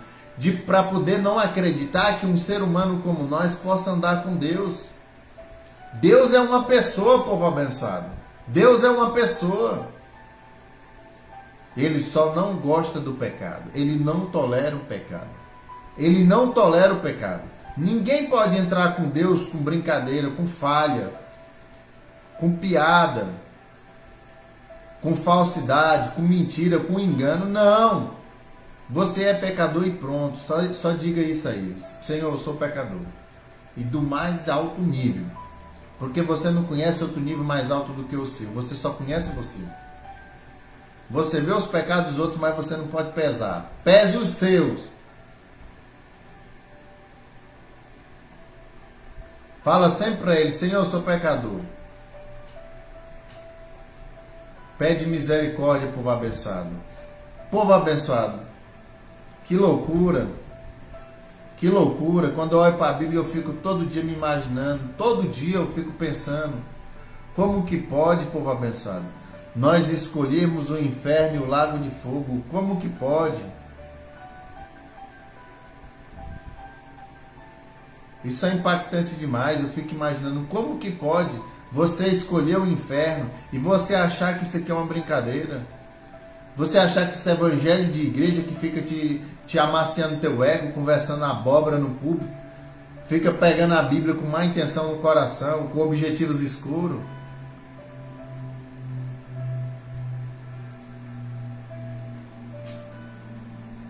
Speaker 1: para poder não acreditar que um ser humano como nós possa andar com Deus? Deus é uma pessoa, povo abençoado. Deus é uma pessoa. Ele só não gosta do pecado. Ele não tolera o pecado. Ele não tolera o pecado. Ninguém pode entrar com Deus com brincadeira, com falha, com piada, com falsidade, com mentira, com engano. Não. Você é pecador e pronto. Só diga isso aí. Senhor, eu sou pecador. E do mais alto nível. Porque você não conhece outro nível mais alto do que o seu. Você só conhece você. Você vê os pecados dos outros, mas você não pode pesar. Pese os seus. Fala sempre para ele, Senhor, eu sou pecador. Pede misericórdia, povo abençoado. Povo abençoado. Que loucura. Que loucura. Quando eu olho para a Bíblia, eu fico todo dia me imaginando. Todo dia eu fico pensando. Como que pode, povo abençoado, nós escolhermos o inferno e o lago de fogo? Como que pode? Isso é impactante demais. Eu fico imaginando como que pode você escolher o inferno e você achar que isso aqui é uma brincadeira. Você achar que isso é evangelho de igreja que fica te amaciando teu ego, conversando abóbora no público, fica pegando a Bíblia com má intenção no coração, com objetivos escuros.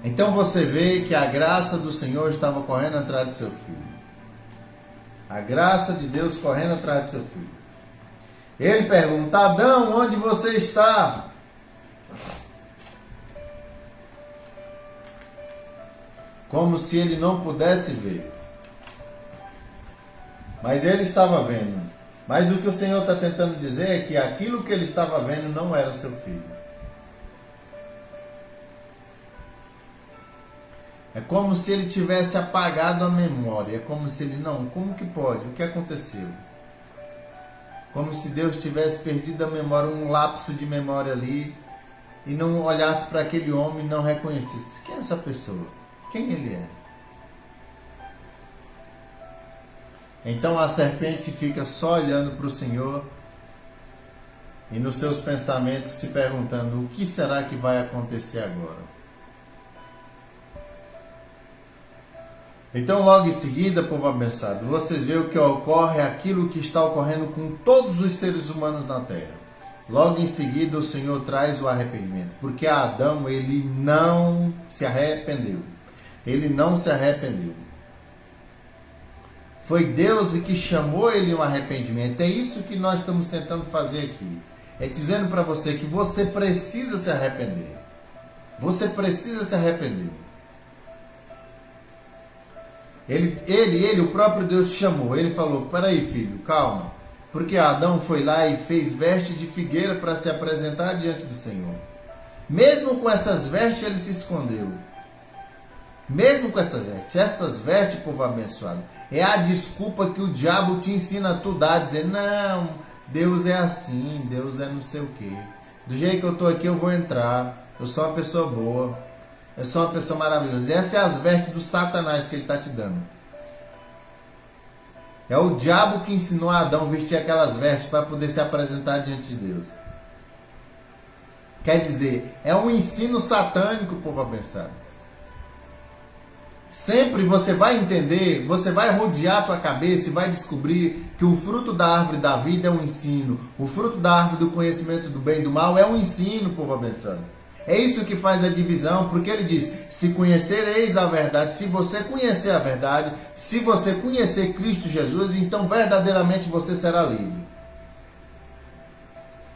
Speaker 1: Então você vê que a graça do Senhor estava correndo atrás do seu filho. A graça de Deus correndo atrás do seu filho. Ele pergunta: Adão, onde você está? Como se ele não pudesse ver. Mas ele estava vendo. Mas o que o Senhor está tentando dizer é que aquilo que ele estava vendo não era o seu filho. É como se ele tivesse apagado a memória. É como se ele, não, como que pode? O que aconteceu? Como se Deus tivesse perdido a memória, um lapso de memória ali, e não olhasse para aquele homem e não reconhecesse. Quem é essa pessoa? Quem ele é? Então a serpente fica só olhando para o Senhor e nos seus pensamentos se perguntando: o que será que vai acontecer agora? Então, logo em seguida, povo abençoado, vocês veem o que ocorre, aquilo que está ocorrendo com todos os seres humanos na terra. Logo em seguida, o Senhor traz o arrependimento, porque Adão, ele não se arrependeu. Ele não se arrependeu. Foi Deus que chamou ele um arrependimento. É isso que nós estamos tentando fazer aqui. É dizendo para você que você precisa se arrepender. Você precisa se arrepender. Ele, o próprio Deus chamou. Ele falou: peraí, filho, calma. Porque Adão foi lá e fez veste de figueira para se apresentar diante do Senhor. Mesmo com essas vestes, ele se escondeu. Mesmo com essas vestes, povo abençoado, é a desculpa que o diabo te ensina a tu dar, dizer: não, Deus é assim, Deus é não sei o quê. Do jeito que eu estou aqui, eu vou entrar. Eu sou uma pessoa boa. Eu sou uma pessoa maravilhosa. Essas são as vestes do Satanás que ele está te dando. É o diabo que ensinou a Adão a vestir aquelas vestes para poder se apresentar diante de Deus. Quer dizer, é um ensino satânico, povo abençoado. Sempre você vai entender, você vai rodear a tua cabeça e vai descobrir que o fruto da árvore da vida é um ensino. O fruto da árvore do conhecimento do bem e do mal é um ensino, povo abençoado. É isso que faz a divisão, porque ele diz: se conhecereis a verdade, se você conhecer a verdade, se você conhecer Cristo Jesus, então verdadeiramente você será livre.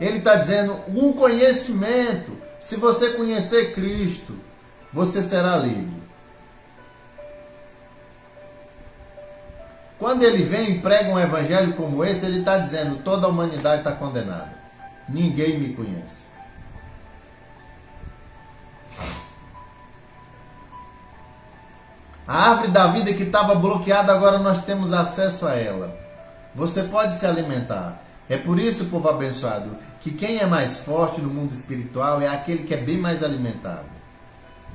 Speaker 1: Ele está dizendo um conhecimento. Se você conhecer Cristo, você será livre. Quando ele vem e prega um evangelho como esse, ele está dizendo: toda a humanidade está condenada. Ninguém me conhece. A árvore da vida que estava bloqueada, agora nós temos acesso a ela. Você pode se alimentar. É por isso, povo abençoado, que quem é mais forte no mundo espiritual é aquele que é bem mais alimentado.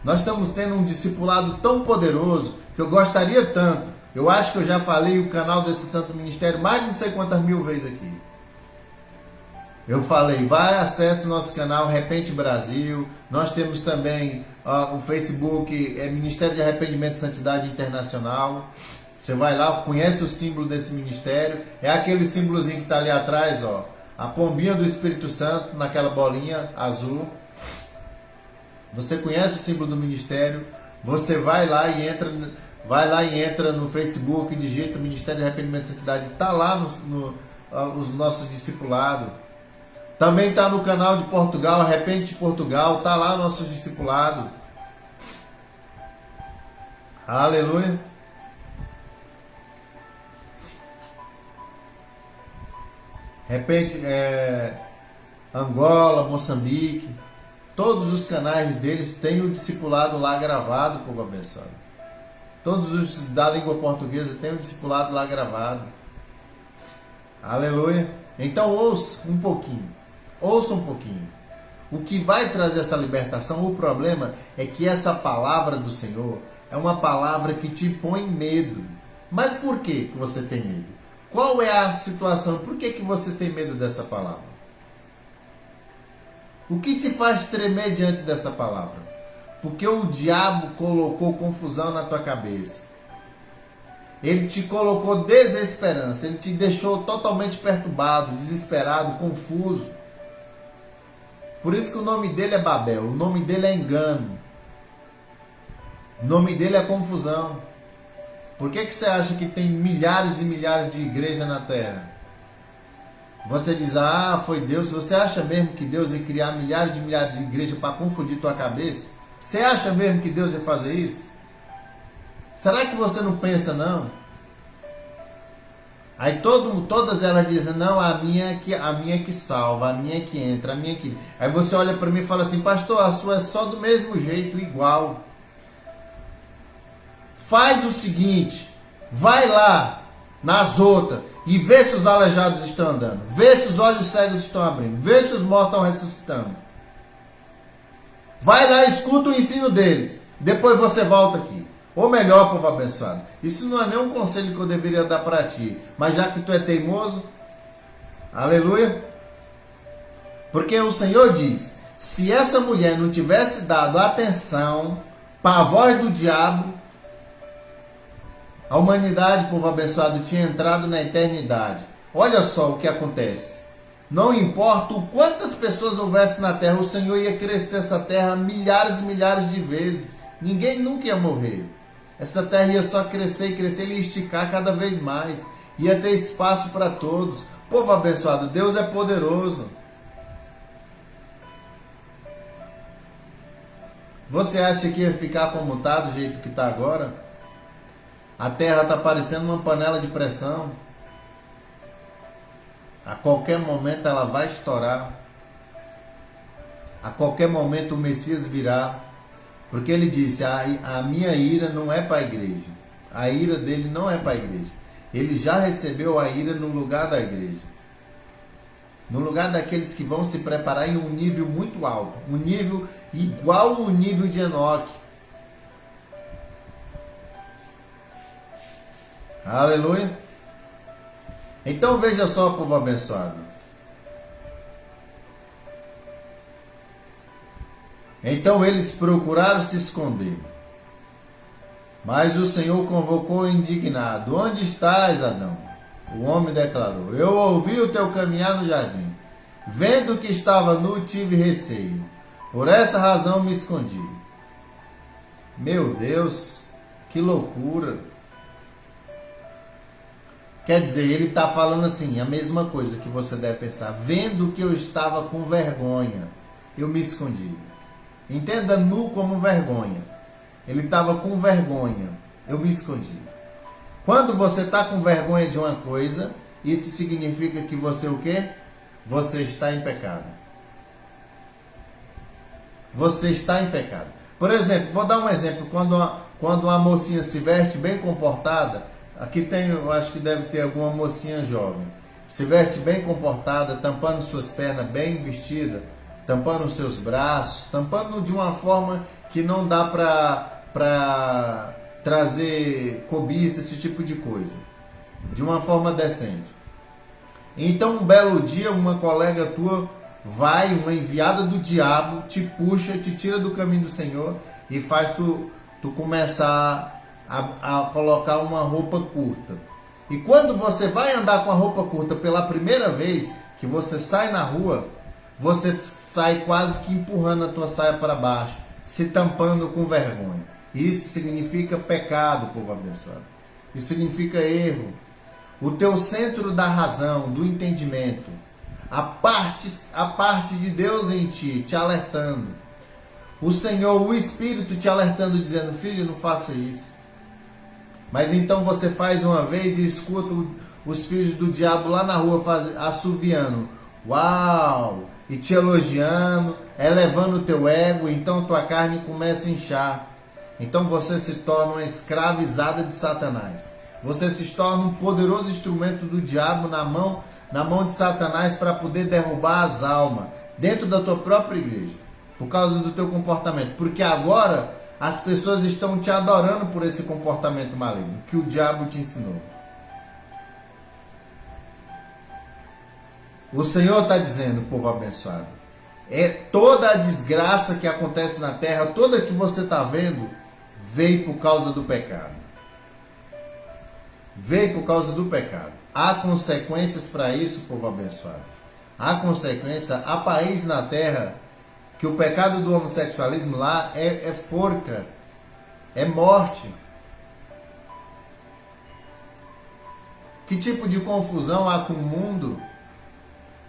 Speaker 1: Nós estamos tendo um discipulado tão poderoso que eu gostaria tanto. Eu acho que eu já falei o canal desse santo ministério mais de não sei quantas mil vezes aqui. Eu falei: vai, acesse o nosso canal Repente Brasil. Nós temos também o Facebook, Ministério de Arrependimento e Santidade Internacional. Você vai lá, conhece o símbolo desse ministério. É aquele símbolozinho que está ali atrás, ó, a pombinha do Espírito Santo, naquela bolinha azul. Você conhece o símbolo do ministério. Você vai lá e entra no Facebook, digita Ministério de Arrependimento e Santidade. Está lá os nossos discipulados. Também está no canal de Portugal, Arrepende Portugal, está lá o nosso discipulado. Aleluia. Repente, Angola, Moçambique, todos os canais deles têm o discipulado lá gravado, povo abençoado. Todos os da língua portuguesa têm o discipulado lá gravado. Aleluia. Então ouça um pouquinho. Ouça um pouquinho. O que vai trazer essa libertação, o problema é que essa palavra do Senhor é uma palavra que te põe medo. Mas por que você tem medo? Qual é a situação? Por que você tem medo dessa palavra? O que te faz tremer diante dessa palavra? Porque o diabo colocou confusão na tua cabeça. Ele te colocou desesperança, ele te deixou totalmente perturbado, desesperado, confuso. Por isso que o nome dele é Babel, o nome dele é engano. O nome dele é confusão. Por que você acha que tem milhares e milhares de igrejas na Terra? Você diz, foi Deus. Você acha mesmo que Deus ia criar milhares de igrejas para confundir tua cabeça? Você acha mesmo que Deus ia fazer isso? Será que você não pensa, não? Aí todas elas dizem, não, a minha é que salva, a minha é que entra, a minha é que... Aí você olha para mim e fala assim, pastor, a sua é só do mesmo jeito, igual. Faz o seguinte, vai lá nas outras e vê se os aleijados estão andando, vê se os olhos cegos estão abrindo, vê se os mortos estão ressuscitando. Vai lá e escuta o ensino deles, depois você volta aqui. Ou melhor, povo abençoado, isso não é nem um conselho que eu deveria dar para ti, mas já que tu é teimoso, aleluia, porque o Senhor diz, se essa mulher não tivesse dado atenção para a voz do diabo, a humanidade, povo abençoado, tinha entrado na eternidade. Olha só o que acontece. Não importa o quantas pessoas houvesse na terra, o Senhor ia crescer essa terra milhares e milhares de vezes. Ninguém nunca ia morrer. Essa terra ia só crescer e crescer, ele ia esticar cada vez mais. Ia ter espaço para todos. Povo abençoado, Deus é poderoso. Você acha que ia ficar como está, do jeito que está agora? A terra está parecendo uma panela de pressão. A qualquer momento ela vai estourar. A qualquer momento o Messias virá. Porque ele disse, a minha ira não é para a igreja. A ira dele não é para a igreja. Ele já recebeu a ira no lugar da igreja. No lugar daqueles que vão se preparar em um nível muito alto. Um nível igual ao nível de Enoque. Aleluia. Então veja só, povo abençoado. Então eles procuraram se esconder. Mas o Senhor convocou indignado. Onde estás, Adão? O homem declarou, eu ouvi o teu caminhar no jardim. Vendo que estava nu, tive receio. Por essa razão me escondi. Meu Deus, que loucura. Quer dizer, ele está falando assim, a mesma coisa que você deve pensar. Vendo que eu estava com vergonha, eu me escondi. Entenda nu como vergonha. Ele estava com vergonha, eu me escondi. Quando você está com vergonha de uma coisa, isso significa que você o quê? Você está em pecado. Você está em pecado. Por exemplo, vou dar um exemplo. Quando uma mocinha se veste bem comportada, aqui tem, eu acho que deve ter alguma mocinha jovem, se veste bem comportada, tampando suas pernas, bem vestida, tampando os seus braços, tampando de uma forma que não dá para trazer cobiça, esse tipo de coisa, de uma forma decente. Então um belo dia uma colega tua vai, uma enviada do diabo, te puxa, te tira do caminho do Senhor e faz tu começar a colocar uma roupa curta. E quando você vai andar com a roupa curta pela primeira vez, que você sai na rua, você sai quase que empurrando a tua saia para baixo, se tampando com vergonha. Isso significa pecado, povo abençoado. Isso significa erro. O teu centro da razão, do entendimento, a parte de Deus em ti, te alertando. O Senhor, o Espírito te alertando, dizendo, filho, não faça isso. Mas então você faz uma vez e escuta os filhos do diabo lá na rua assoviando. Uau! E te elogiando, elevando o teu ego, então tua carne começa a inchar. Então você se torna uma escravizada de Satanás. Você se torna um poderoso instrumento do diabo na mão de Satanás para poder derrubar as almas dentro da tua própria igreja. Por causa do teu comportamento. Porque agora as pessoas estão te adorando por esse comportamento maligno que o diabo te ensinou. O Senhor está dizendo, povo abençoado, é toda a desgraça que acontece na terra, toda que você está vendo, veio por causa do pecado. veio por causa do pecado. Há consequências para isso, povo abençoado. Há consequência, há país na terra que o pecado do homossexualismo lá é forca, é morte. Que tipo de confusão há com o mundo?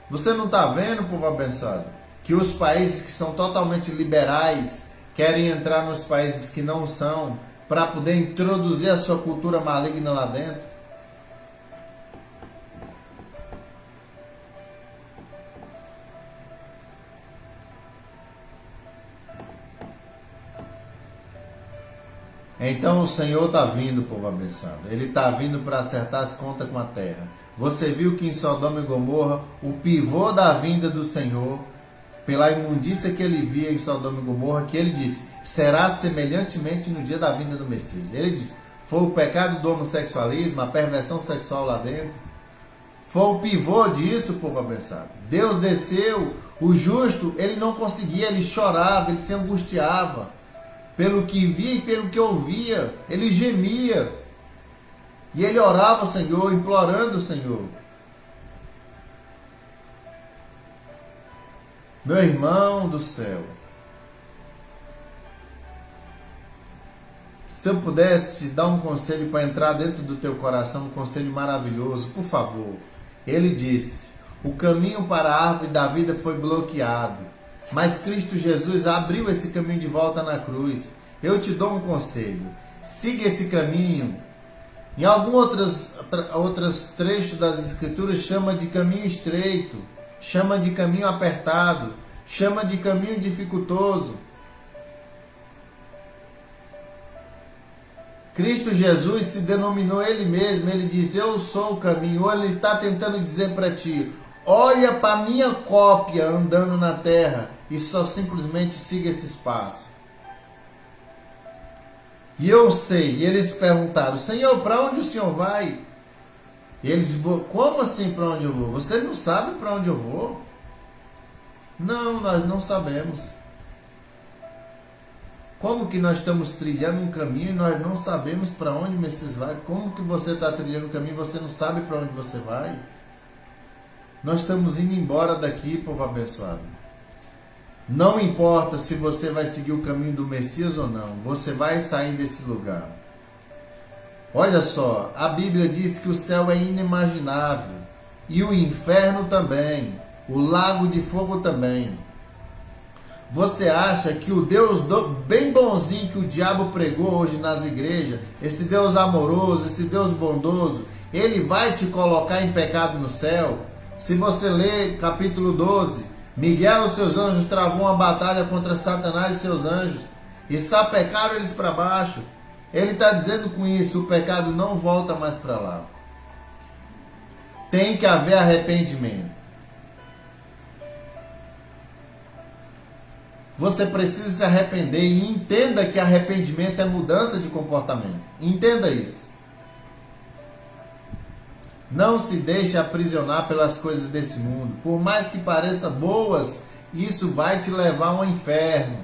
Speaker 1: Você não está vendo, povo abençoado, que os países que são totalmente liberais querem entrar nos países que não são para poder introduzir a sua cultura maligna lá dentro? Então o Senhor está vindo, povo abençoado. Ele está vindo para acertar as contas com a terra. Você viu que em Sodoma e Gomorra, o pivô da vinda do Senhor, pela imundícia que ele via em Sodoma e Gomorra, que ele disse, será semelhantemente no dia da vinda do Messias. Ele disse, foi o pecado do homossexualismo, a perversão sexual lá dentro. Foi o pivô disso, povo abençoado. Deus desceu, o justo, ele não conseguia, ele chorava, ele se angustiava. Pelo que via e pelo que ouvia, ele gemia. E ele orava ao Senhor, implorando o Senhor. Meu irmão do céu, se eu pudesse te dar um conselho para entrar dentro do teu coração, um conselho maravilhoso, por favor. Ele disse, o caminho para a árvore da vida foi bloqueado. Mas Cristo Jesus abriu esse caminho de volta na cruz. Eu te dou um conselho. Siga esse caminho. Em alguns outros trechos das Escrituras chama de caminho estreito, chama de caminho apertado, chama de caminho dificultoso. Cristo Jesus se denominou Ele mesmo. Ele diz, eu sou o caminho. Ou Ele está tentando dizer para ti, olha para a minha cópia andando na terra e só simplesmente siga esse espaço. E eu sei, e eles perguntaram, Senhor, para onde o Senhor vai? E eles, como assim para onde eu vou? Você não sabe para onde eu vou? Não, nós não sabemos. Como que nós estamos trilhando um caminho e nós não sabemos para onde o Messias vai? Como que você está trilhando um caminho e você não sabe para onde você vai? Nós estamos indo embora daqui, povo abençoado. Não importa se você vai seguir o caminho do Messias ou não, você vai sair desse lugar. Olha só, a Bíblia diz que o céu é inimaginável, e o inferno também, o lago de fogo também. Você acha que o Deus bem bonzinho que o diabo pregou hoje nas igrejas, esse Deus amoroso, esse Deus bondoso, ele vai te colocar em pecado no céu? Se você ler capítulo 12, Miguel e seus anjos travou uma batalha contra Satanás e seus anjos e sapecaram eles para baixo. Ele está dizendo com isso, o pecado não volta mais para lá. Tem que haver arrependimento. Você precisa se arrepender e entenda que arrependimento é mudança de comportamento. Entenda isso. Não se deixe aprisionar pelas coisas desse mundo. Por mais que pareça boas, isso vai te levar ao inferno.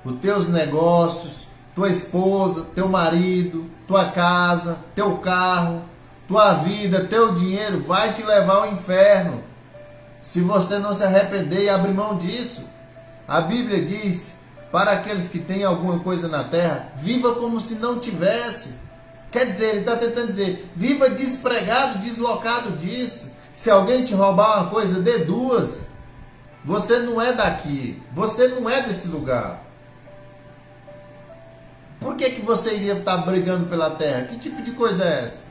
Speaker 1: Os teus negócios, tua esposa, teu marido, tua casa, teu carro, tua vida, teu dinheiro vai te levar ao inferno. Se você não se arrepender e abrir mão disso. A Bíblia diz, para aqueles que têm alguma coisa na terra, viva como se não tivesse. Quer dizer, ele está tentando dizer, viva despregado, deslocado disso. Se alguém te roubar uma coisa, dê duas. Você não é daqui, você não é desse lugar. Por que você iria estar brigando pela terra? Que tipo de coisa é essa?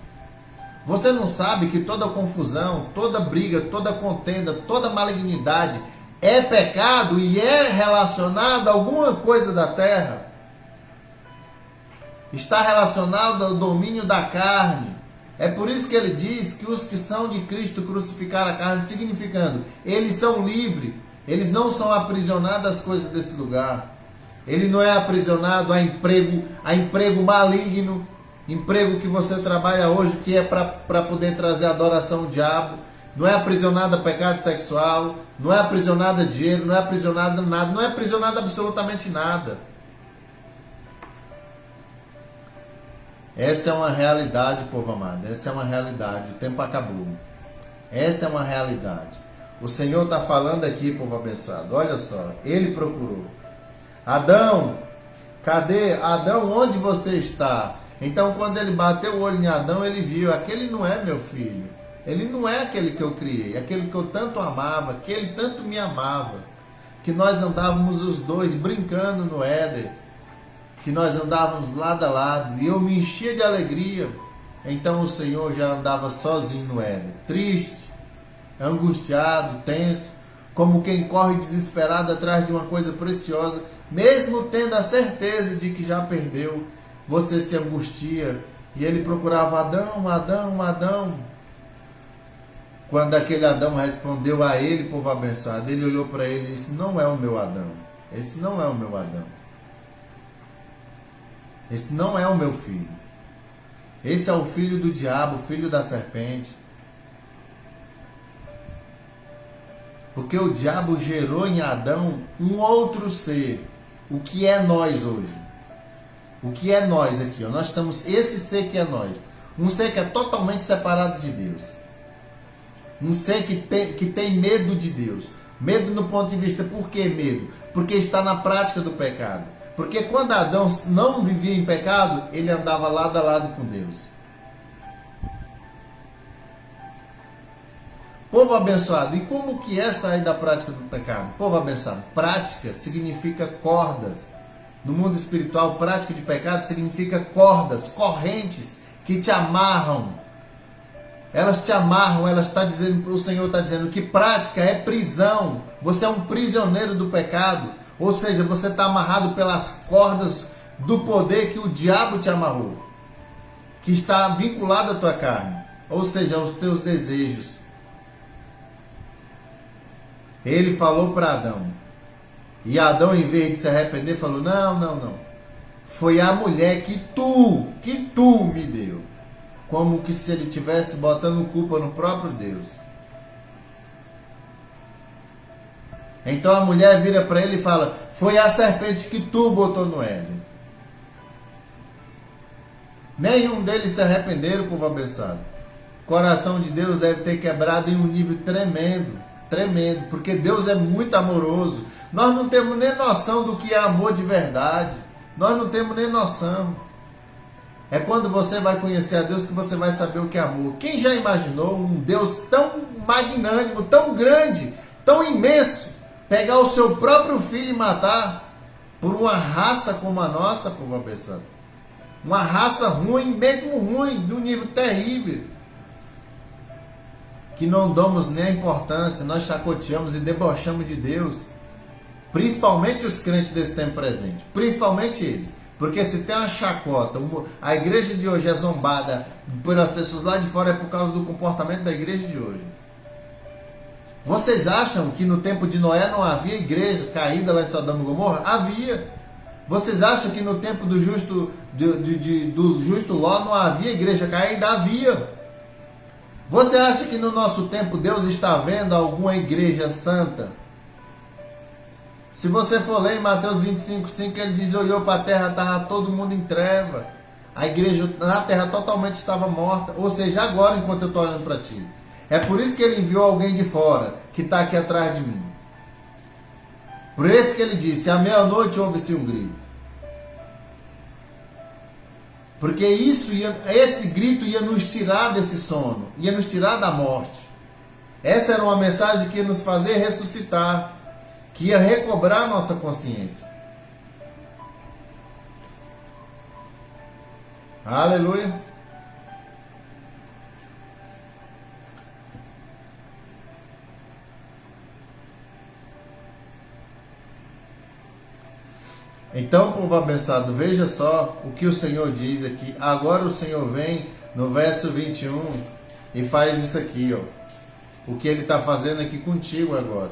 Speaker 1: Você não sabe que toda confusão, toda briga, toda contenda, toda malignidade é pecado e é relacionado a alguma coisa da terra? Está relacionado ao domínio da carne. É por isso que ele diz que os que são de Cristo crucificaram a carne, significando, eles são livres, eles não são aprisionados às coisas desse lugar. Ele não é aprisionado a emprego maligno, emprego que você trabalha hoje, que é para poder trazer adoração ao diabo. Não é aprisionado a pecado sexual, não é aprisionado a dinheiro, não é aprisionado a nada, não é aprisionado a absolutamente nada. Essa é uma realidade, povo amado. Essa é uma realidade. O tempo acabou. Essa é uma realidade. O Senhor está falando aqui, povo abençoado. Olha só. Ele procurou. Adão, cadê? Adão, onde você está? Então, quando ele bateu o olho em Adão, ele viu. Aquele não é meu filho. Ele não é aquele que eu criei. Aquele que eu tanto amava. Que ele tanto me amava. Que nós andávamos os dois brincando no Éden. Que nós andávamos lado a lado, e eu me enchia de alegria. Então o Senhor já andava sozinho no Éden, triste, angustiado, tenso, como quem corre desesperado atrás de uma coisa preciosa, mesmo tendo a certeza de que já perdeu. Você se angustia, e ele procurava Adão, Adão, Adão. Quando aquele Adão respondeu a ele, povo abençoado, ele olhou para ele e disse: não é o meu Adão, esse não é o meu Adão. Esse não é o meu filho. Esse é o filho do diabo, o filho da serpente. Porque o diabo gerou em Adão um outro ser. O que é nós hoje? O que é nós aqui? Nós estamos, esse ser que é nós. Um ser que é totalmente separado de Deus. Um ser que tem medo de Deus. Medo no ponto de vista, por que medo? Porque está na prática do pecado. Porque quando Adão não vivia em pecado, ele andava lado a lado com Deus. Povo abençoado, e como que é sair da prática do pecado? Povo abençoado, prática significa cordas. No mundo espiritual, prática de pecado significa cordas, correntes que te amarram. Elas te amarram, o Senhor está dizendo que prática é prisão. Você é um prisioneiro do pecado. Ou seja, você está amarrado pelas cordas do poder que o diabo te amarrou. Que está vinculado à tua carne. Ou seja, aos teus desejos. Ele falou para Adão. E Adão, em vez de se arrepender, falou: não, não, não. Foi a mulher que tu me deu. Como que se ele estivesse botando culpa no próprio Deus. Então a mulher vira para ele e fala: foi a serpente que tu botou no Éden. Nenhum deles se arrependeram, povo abençoado. O coração de Deus deve ter quebrado em um nível tremendo, tremendo, porque Deus é muito amoroso. Nós não temos nem noção do que é amor de verdade. Nós não temos nem noção. É quando você vai conhecer a Deus que você vai saber o que é amor. Quem já imaginou um Deus tão magnânimo, tão grande, tão imenso, pegar o seu próprio filho e matar por uma raça como a nossa, povo abençoado? Uma raça ruim, mesmo ruim, de um nível terrível. Que não damos nem a importância, nós chacoteamos e debochamos de Deus. Principalmente os crentes desse tempo presente. Principalmente eles. Porque se tem uma chacota, a igreja de hoje é zombada pelas pessoas lá de fora, é por causa do comportamento da igreja de hoje. Vocês acham que no tempo de Noé não havia igreja caída lá em Sodoma e Gomorra? Havia. Vocês acham que no tempo do justo Ló não havia igreja caída? Havia. Você acha que no nosso tempo Deus está vendo alguma igreja santa? Se você for ler em Mateus 25:5, ele diz: olhou para a terra, estava todo mundo em treva. A igreja na terra totalmente estava morta. Ou seja, agora, enquanto eu estou olhando para ti. É por isso que ele enviou alguém de fora, que está aqui atrás de mim. Por isso que ele disse: à meia-noite ouve-se um grito. Porque esse grito ia nos tirar desse sono, ia nos tirar da morte. Essa era uma mensagem que ia nos fazer ressuscitar, que ia recobrar nossa consciência. Aleluia. Então, povo abençoado, veja só o que o Senhor diz aqui. Agora o Senhor vem no verso 21 e faz isso aqui, ó. O que ele está fazendo aqui contigo agora.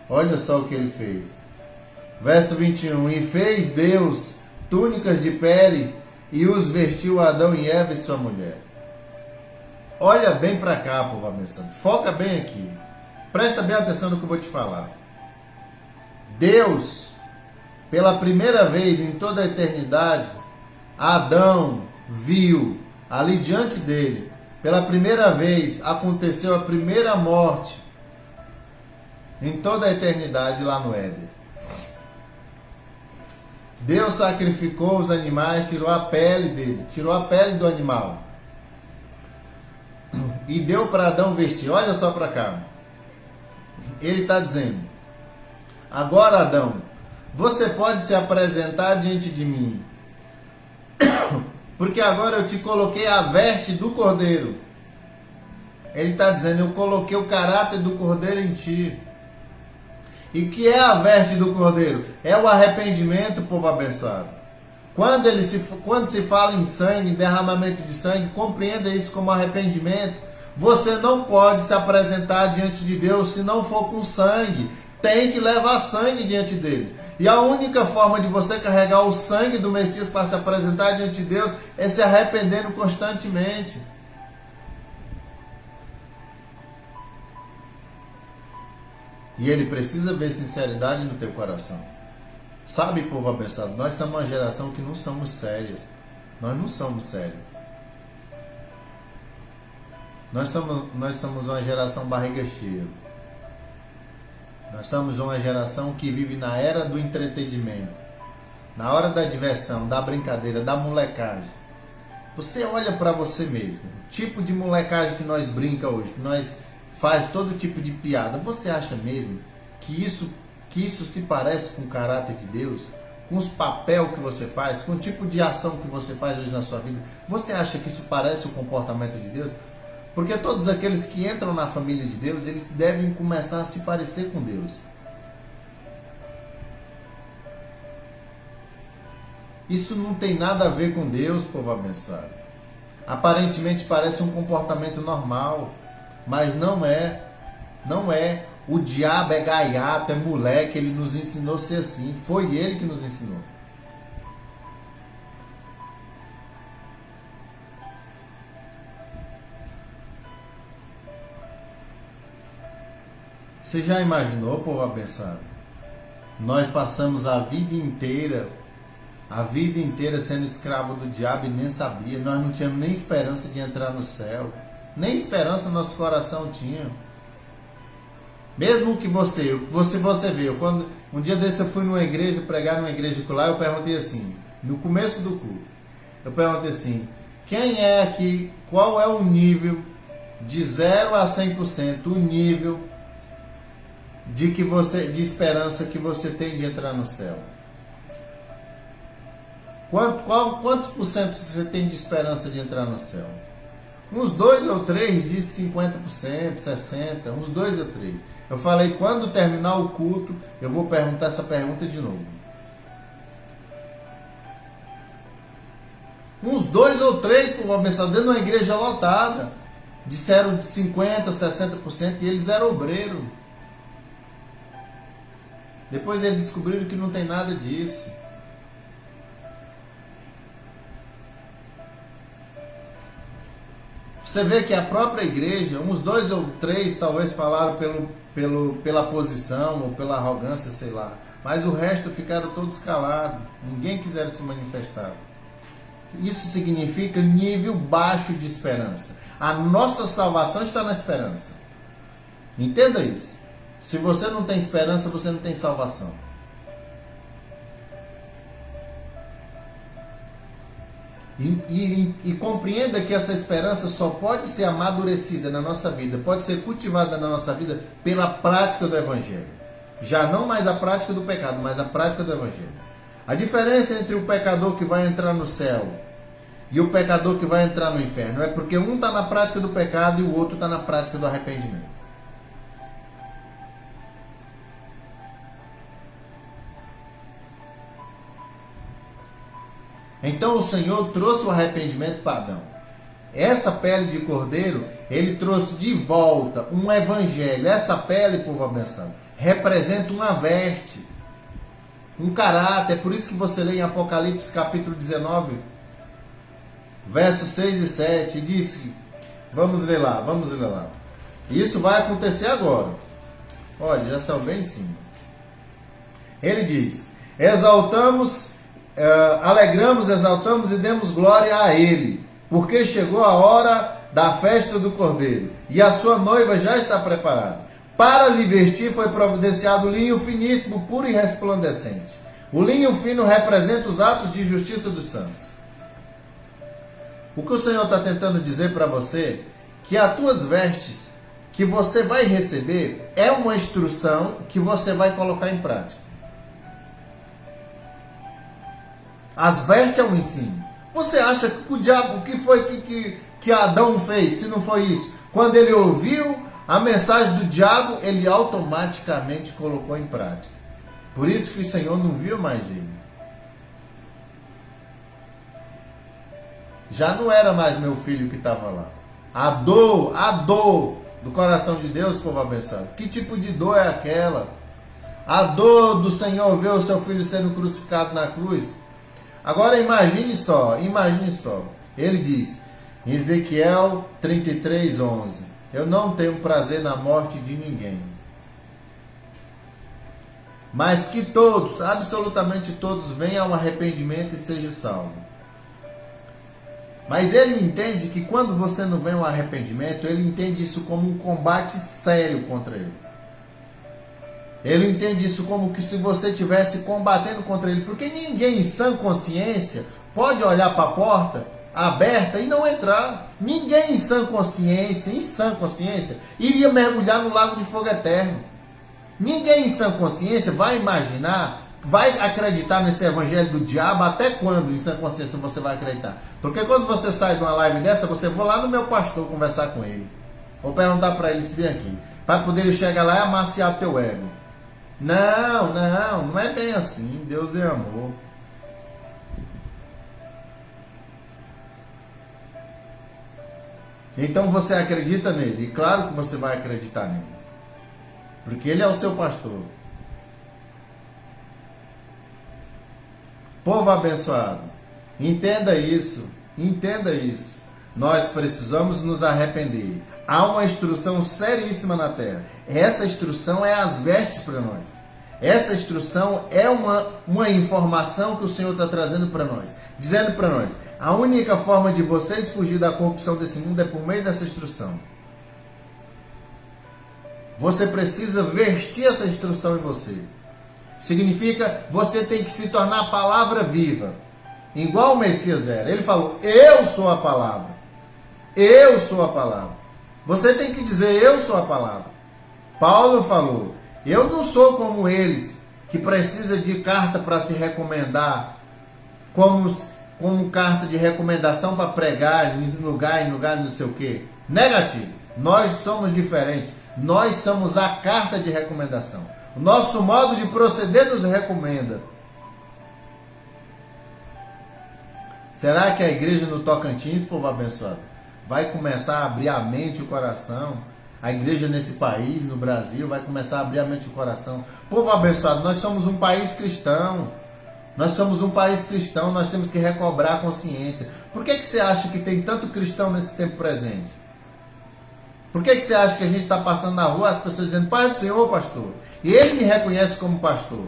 Speaker 1: Olha só o que ele fez. Verso 21. E fez Deus túnicas de pele e os vestiu Adão e Eva e sua mulher. Olha bem para cá, povo abençoado. Foca bem aqui. Presta bem atenção no que eu vou te falar. Deus, pela primeira vez em toda a eternidade, Adão viu ali diante dele, pela primeira vez, aconteceu a primeira morte em toda a eternidade lá no Éden. Deus sacrificou os animais, tirou a pele dele, tirou a pele do animal e deu para Adão vestir. Olha só para cá. Ele está dizendo: agora, Adão, você pode se apresentar diante de mim, porque agora eu te coloquei a veste do cordeiro. Ele está dizendo: eu coloquei o caráter do cordeiro em ti. E o que é a veste do cordeiro? É o arrependimento, povo abençoado. Quando se fala em sangue, derramamento de sangue, compreenda isso como arrependimento. Você não pode se apresentar diante de Deus se não for com sangue. Tem que levar sangue diante dele. E a única forma de você carregar o sangue do Messias para se apresentar diante de Deus é se arrependendo constantemente. E ele precisa ver sinceridade no teu coração. Sabe, povo abençoado, nós somos uma geração que não somos sérias. Nós não somos sérios. Nós somos uma geração barriga cheia. Nós somos uma geração que vive na era do entretenimento. Na hora da diversão, da brincadeira, da molecagem. Você olha para você mesmo. O tipo de molecagem que nós brinca hoje, que nós faz todo tipo de piada. Você acha mesmo que isso se parece com o caráter de Deus? Com os papéis que você faz? Com o tipo de ação que você faz hoje na sua vida? Você acha que isso parece o comportamento de Deus? Porque todos aqueles que entram na família de Deus, eles devem começar a se parecer com Deus. Isso não tem nada a ver com Deus, povo abençoado. Aparentemente parece um comportamento normal, mas não é. Não é. O diabo é gaiato, é moleque, ele nos ensinou a ser assim. Foi ele que nos ensinou. Você já imaginou, povo abençoado? Nós passamos a vida inteira sendo escravo do diabo e nem sabia. Nós não tínhamos nem esperança de entrar no céu. Nem esperança nosso coração tinha. Mesmo que você vê, quando um dia desse eu fui numa igreja, pregar numa igreja lá, eu perguntei assim, no começo do culto, eu perguntei assim: quem é aqui, qual é o nível de 0 a 100%, o nível de esperança que você tem de entrar no céu? Quantos por cento você tem de esperança de entrar no céu? Uns 2 ou 3 diz 50%, 60%, uns 2 ou 3. Eu falei, quando terminar o culto, eu vou perguntar essa pergunta de novo. Uns 2 ou 3, por uma pessoa dentro de uma igreja lotada, disseram de 50%, 60% e eles eram obreiros. Depois eles descobriram que não tem nada disso. Você vê que a própria igreja, uns 2 ou 3 talvez falaram pela posição ou pela arrogância, sei lá. Mas o resto ficaram todos calados. Ninguém quiser se manifestar. Isso significa nível baixo de esperança. A nossa salvação está na esperança. Entenda isso. Se você não tem esperança, você não tem salvação. E compreenda que essa esperança só pode ser amadurecida na nossa vida, pode ser cultivada na nossa vida pela prática do Evangelho. Já não mais a prática do pecado, mas a prática do Evangelho. A diferença entre o pecador que vai entrar no céu e o pecador que vai entrar no inferno é porque um está na prática do pecado e o outro está na prática do arrependimento. Então o Senhor trouxe o arrependimento para Adão. Essa pele de cordeiro, ele trouxe de volta um evangelho. Essa pele, povo abençoado, representa uma veste, um caráter. É por isso que você lê em Apocalipse capítulo 19, versos 6 e 7, e diz que, vamos ler lá. Isso vai acontecer agora. Olha, já saiu bem em cima. Ele diz: exaltamos alegramos, exaltamos e demos glória a Ele, porque chegou a hora da festa do Cordeiro, e a sua noiva já está preparada. Para lhe vestir foi providenciado linho finíssimo, puro e resplandecente. O linho fino representa os atos de justiça dos santos. O que o Senhor está tentando dizer para você, que as tuas vestes que você vai receber é uma instrução que você vai colocar em prática. As vestes é um ensino. Você acha que o diabo, o que foi que Adão fez, se não foi isso? Quando ele ouviu a mensagem do diabo, ele automaticamente colocou em prática. Por isso que o Senhor não viu mais ele. Já não era mais meu filho que estava lá. A dor do coração de Deus, povo abençoado. Que tipo de dor é aquela? A dor do Senhor ver o seu filho sendo crucificado na cruz. Agora imagine só. Ele diz, em Ezequiel 33:11, eu não tenho prazer na morte de ninguém, mas que todos, absolutamente todos, venham ao arrependimento e sejam salvos. Mas ele entende que quando você não vem ao arrependimento, ele entende isso como um combate sério contra ele. Ele entende isso como que se você estivesse combatendo contra ele, porque ninguém em sã consciência pode olhar para a porta aberta e não entrar. Ninguém em sã consciência, iria mergulhar no lago de fogo eterno. Ninguém em sã consciência vai imaginar, vai acreditar nesse evangelho do diabo. Até quando em sã consciência você vai acreditar? Porque quando você sai de uma live dessa, você vai lá no meu pastor conversar com ele, ou perguntar para ele se vem aqui, para poder chegar lá e amaciar teu ego. Não é bem assim. Deus é amor. Então você acredita nele, e claro que você vai acreditar nele, porque ele é o seu pastor. Povo abençoado, entenda isso. Nós precisamos nos arrepender. Há uma instrução seríssima na terra. Essa instrução é as vestes para nós. Essa instrução é uma informação que o Senhor está trazendo para nós, dizendo para nós, a única forma de vocês fugir da corrupção desse mundo é por meio dessa instrução. Você precisa vestir essa instrução em você. Significa, você tem que se tornar a palavra viva, igual o Messias era. Ele falou, eu sou a palavra. Eu sou a palavra. Você tem que dizer, eu sou a palavra. Paulo falou, eu não sou como eles, que precisa de carta para se recomendar, como carta de recomendação para pregar em lugar não sei o quê. Negativo. Nós somos diferentes. Nós somos a carta de recomendação. O nosso modo de proceder nos recomenda. Será que a igreja no Tocantins, povo abençoado, vai começar a abrir a mente e o coração? A igreja nesse país, no Brasil, vai começar a abrir a mente e o coração. Povo abençoado, nós somos um país cristão. Nós temos que recobrar a consciência. Por que você acha que tem tanto cristão nesse tempo presente? Por que você acha que a gente está passando na rua, as pessoas dizendo, Pai do Senhor, pastor? E ele me reconhece como pastor,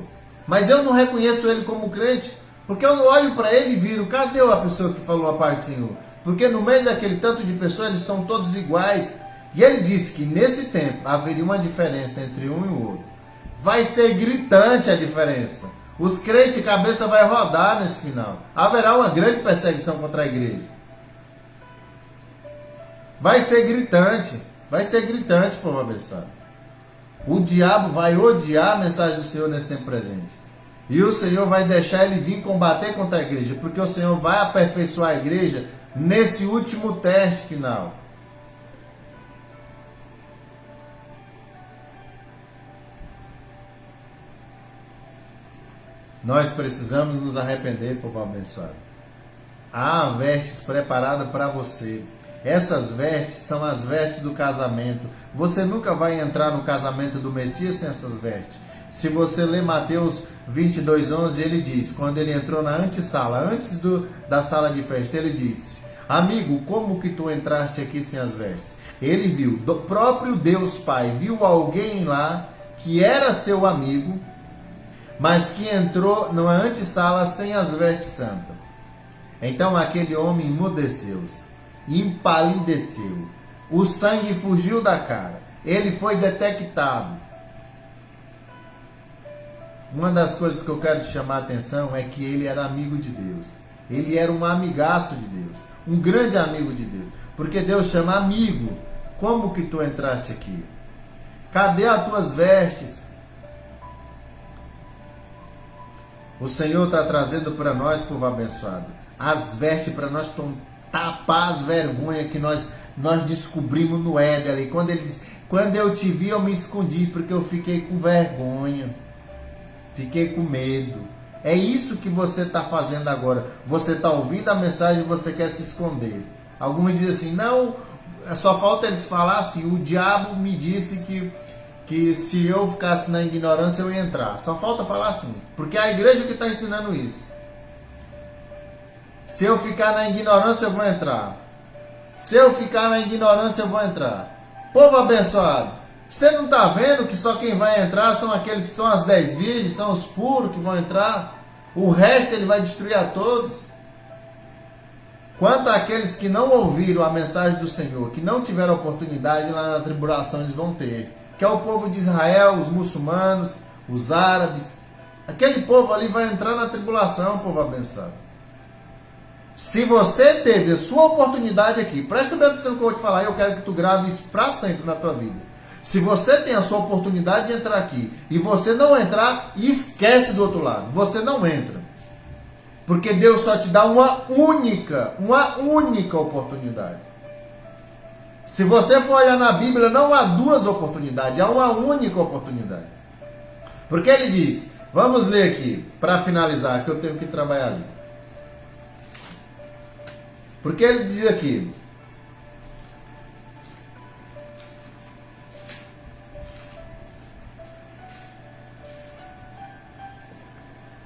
Speaker 1: mas eu não reconheço ele como crente, porque eu não olho para ele e viro, cadê a pessoa que falou a paz do Senhor? Porque no meio daquele tanto de pessoas, eles são todos iguais. E ele disse que nesse tempo haveria uma diferença entre um e o outro. Vai ser gritante a diferença. Os crentes, cabeça vai rodar nesse final. Haverá uma grande perseguição contra a igreja. Vai ser gritante, povo abençoado. O diabo vai odiar a mensagem do Senhor nesse tempo presente. E o Senhor vai deixar ele vir combater contra a igreja, porque o Senhor vai aperfeiçoar a igreja nesse último teste final. Nós precisamos nos arrepender, povo abençoado. Há vestes preparadas para você. Essas vestes são as vestes do casamento. Você nunca vai entrar no casamento do Messias sem essas vestes. Se você ler Mateus 22:11, ele diz, quando ele entrou na antessala, antes da sala de festa, ele disse, amigo, como que tu entraste aqui sem as vestes? Ele viu, do próprio Deus Pai, viu alguém lá que era seu amigo, mas que entrou numa antessala sem as vestes santas. Então aquele homem emudeceu-se, empalideceu, o sangue fugiu da cara, ele foi detectado. Uma das coisas que eu quero te chamar a atenção é que ele era amigo de Deus. Ele era um amigaço de Deus, um grande amigo de Deus. Porque Deus chama amigo. Como que tu entraste aqui? Cadê as tuas vestes? O Senhor está trazendo para nós, povo abençoado, as vestes para nós tapar as vergonhas que nós descobrimos no Éden ali. Quando ele diz, quando eu te vi, eu me escondi, porque eu fiquei com vergonha. Fiquei com medo. É isso que você está fazendo agora. Você está ouvindo a mensagem e você quer se esconder. Alguns dizem assim, não, só falta eles falar assim, o diabo me disse que se eu ficasse na ignorância eu ia entrar. Só falta falar assim, porque é a igreja que está ensinando isso. Se eu ficar na ignorância eu vou entrar. Se eu ficar na ignorância eu vou entrar. Povo abençoado, você não está vendo que só quem vai entrar são aqueles que são as 10 virgens, são os puros que vão entrar? O resto ele vai destruir a todos. Quanto àqueles que não ouviram a mensagem do Senhor, que não tiveram oportunidade, lá na tribulação eles vão ter. Que é o povo de Israel, os muçulmanos, os árabes. Aquele povo ali vai entrar na tribulação, povo abençoado. Se você teve a sua oportunidade aqui, presta bem atenção no que eu vou te falar, eu quero que tu grave isso para sempre na tua vida. Se você tem a sua oportunidade de entrar aqui e você não entrar, esquece do outro lado. Você não entra. Porque Deus só te dá uma única oportunidade. Se você for olhar na Bíblia, não há duas oportunidades, há uma única oportunidade. Porque ele diz, vamos ler aqui, para finalizar, que eu tenho que trabalhar ali. Porque ele diz aqui,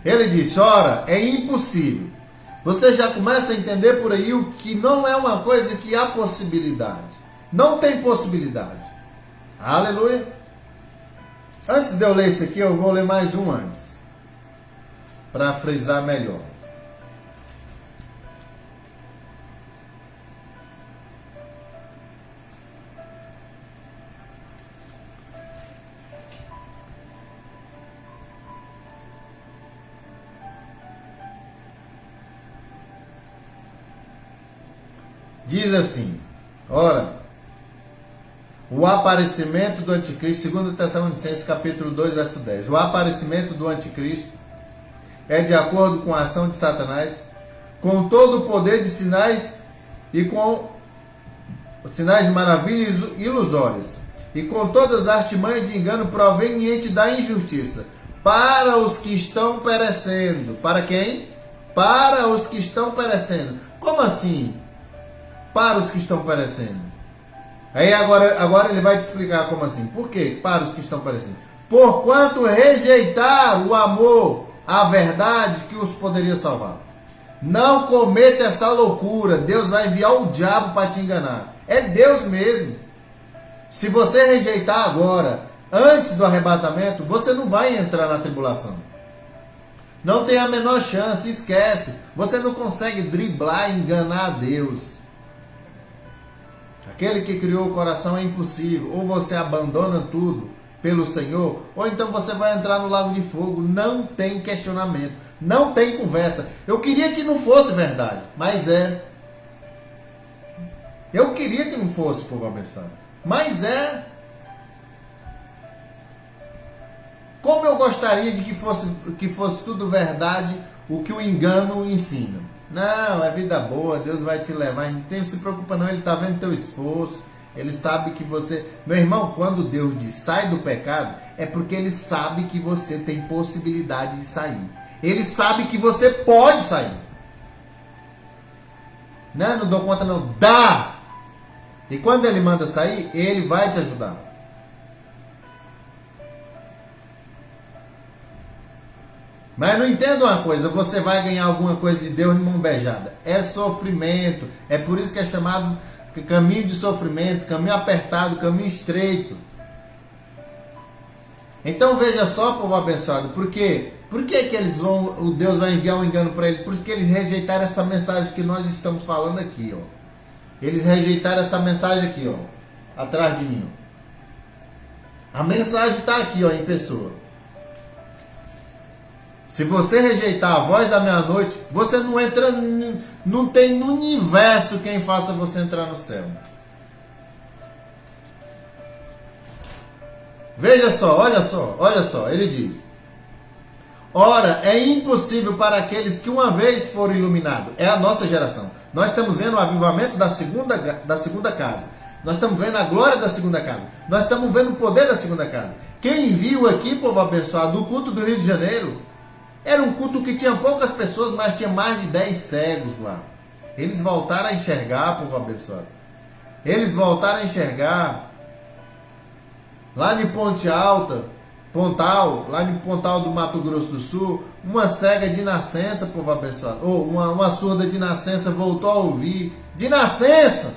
Speaker 1: ele disse, ora, é impossível. Você já começa a entender por aí o que não é uma coisa que há possibilidade. Não tem possibilidade. Aleluia. Antes de eu ler isso aqui, eu vou ler mais um antes. Para frisar melhor. Diz assim, ora, o aparecimento do anticristo, 2 Tessalonicenses capítulo 2, verso 10. O aparecimento do anticristo é de acordo com a ação de Satanás, com todo o poder de sinais e com sinais de maravilhas ilusórias, e com todas as artimanhas de engano proveniente da injustiça, para os que estão perecendo. Para quem? Para os que estão perecendo. Como assim? Para os que estão perecendo. Aí agora ele vai te explicar como assim. Por quê? Para os que estão perecendo. Porquanto rejeitar o amor, a verdade que os poderia salvar. Não cometa essa loucura. Deus vai enviar o diabo para te enganar. É Deus mesmo. Se você rejeitar agora, antes do arrebatamento, você não vai entrar na tribulação. Não tem a menor chance, esquece. Você não consegue driblar e enganar a Deus. Aquele que criou o coração é impossível. Ou você abandona tudo pelo Senhor, ou então você vai entrar no lago de fogo. Não tem questionamento, não tem conversa. Eu queria que não fosse verdade, mas é. Eu queria que não fosse, povo abençoado, mas é. Como eu gostaria de que fosse tudo verdade o que o engano ensina. Não, é vida boa, Deus vai te levar, não se preocupa não, Ele está vendo teu esforço, Ele sabe que você... Meu irmão, quando Deus diz sai do pecado, é porque Ele sabe que você tem possibilidade de sair. Ele sabe que você pode sair. Não dou conta não, dá! E quando Ele manda sair, Ele vai te ajudar. Mas não entenda uma coisa, você vai ganhar alguma coisa de Deus de mão beijada. É sofrimento. É por isso que é chamado caminho de sofrimento, caminho apertado, caminho estreito. Então veja só, povo abençoado, por quê? Por que que eles vão, o Deus vai enviar um engano para eles? Porque eles rejeitaram essa mensagem que nós estamos falando aqui, ó. Eles rejeitaram essa mensagem aqui, ó, atrás de mim, ó. A mensagem está aqui, ó, em pessoa. Se você rejeitar a voz da meia-noite, você não entra, não tem no universo quem faça você entrar no céu. Veja só, olha só, ele diz: ora, é impossível para aqueles que uma vez foram iluminados. É a nossa geração. Nós estamos vendo o avivamento da segunda casa. Nós estamos vendo a glória da segunda casa. Nós estamos vendo o poder da segunda casa. Quem viu aqui, povo abençoado, o culto do Rio de Janeiro, era um culto que tinha poucas pessoas, mas tinha mais de 10 cegos lá. Eles voltaram a enxergar, povo abençoado. Eles voltaram a enxergar. Lá em Pontal, lá em Pontal do Mato Grosso do Sul, uma cega de nascença, povo abençoado, ou uma surda de nascença voltou a ouvir. De nascença!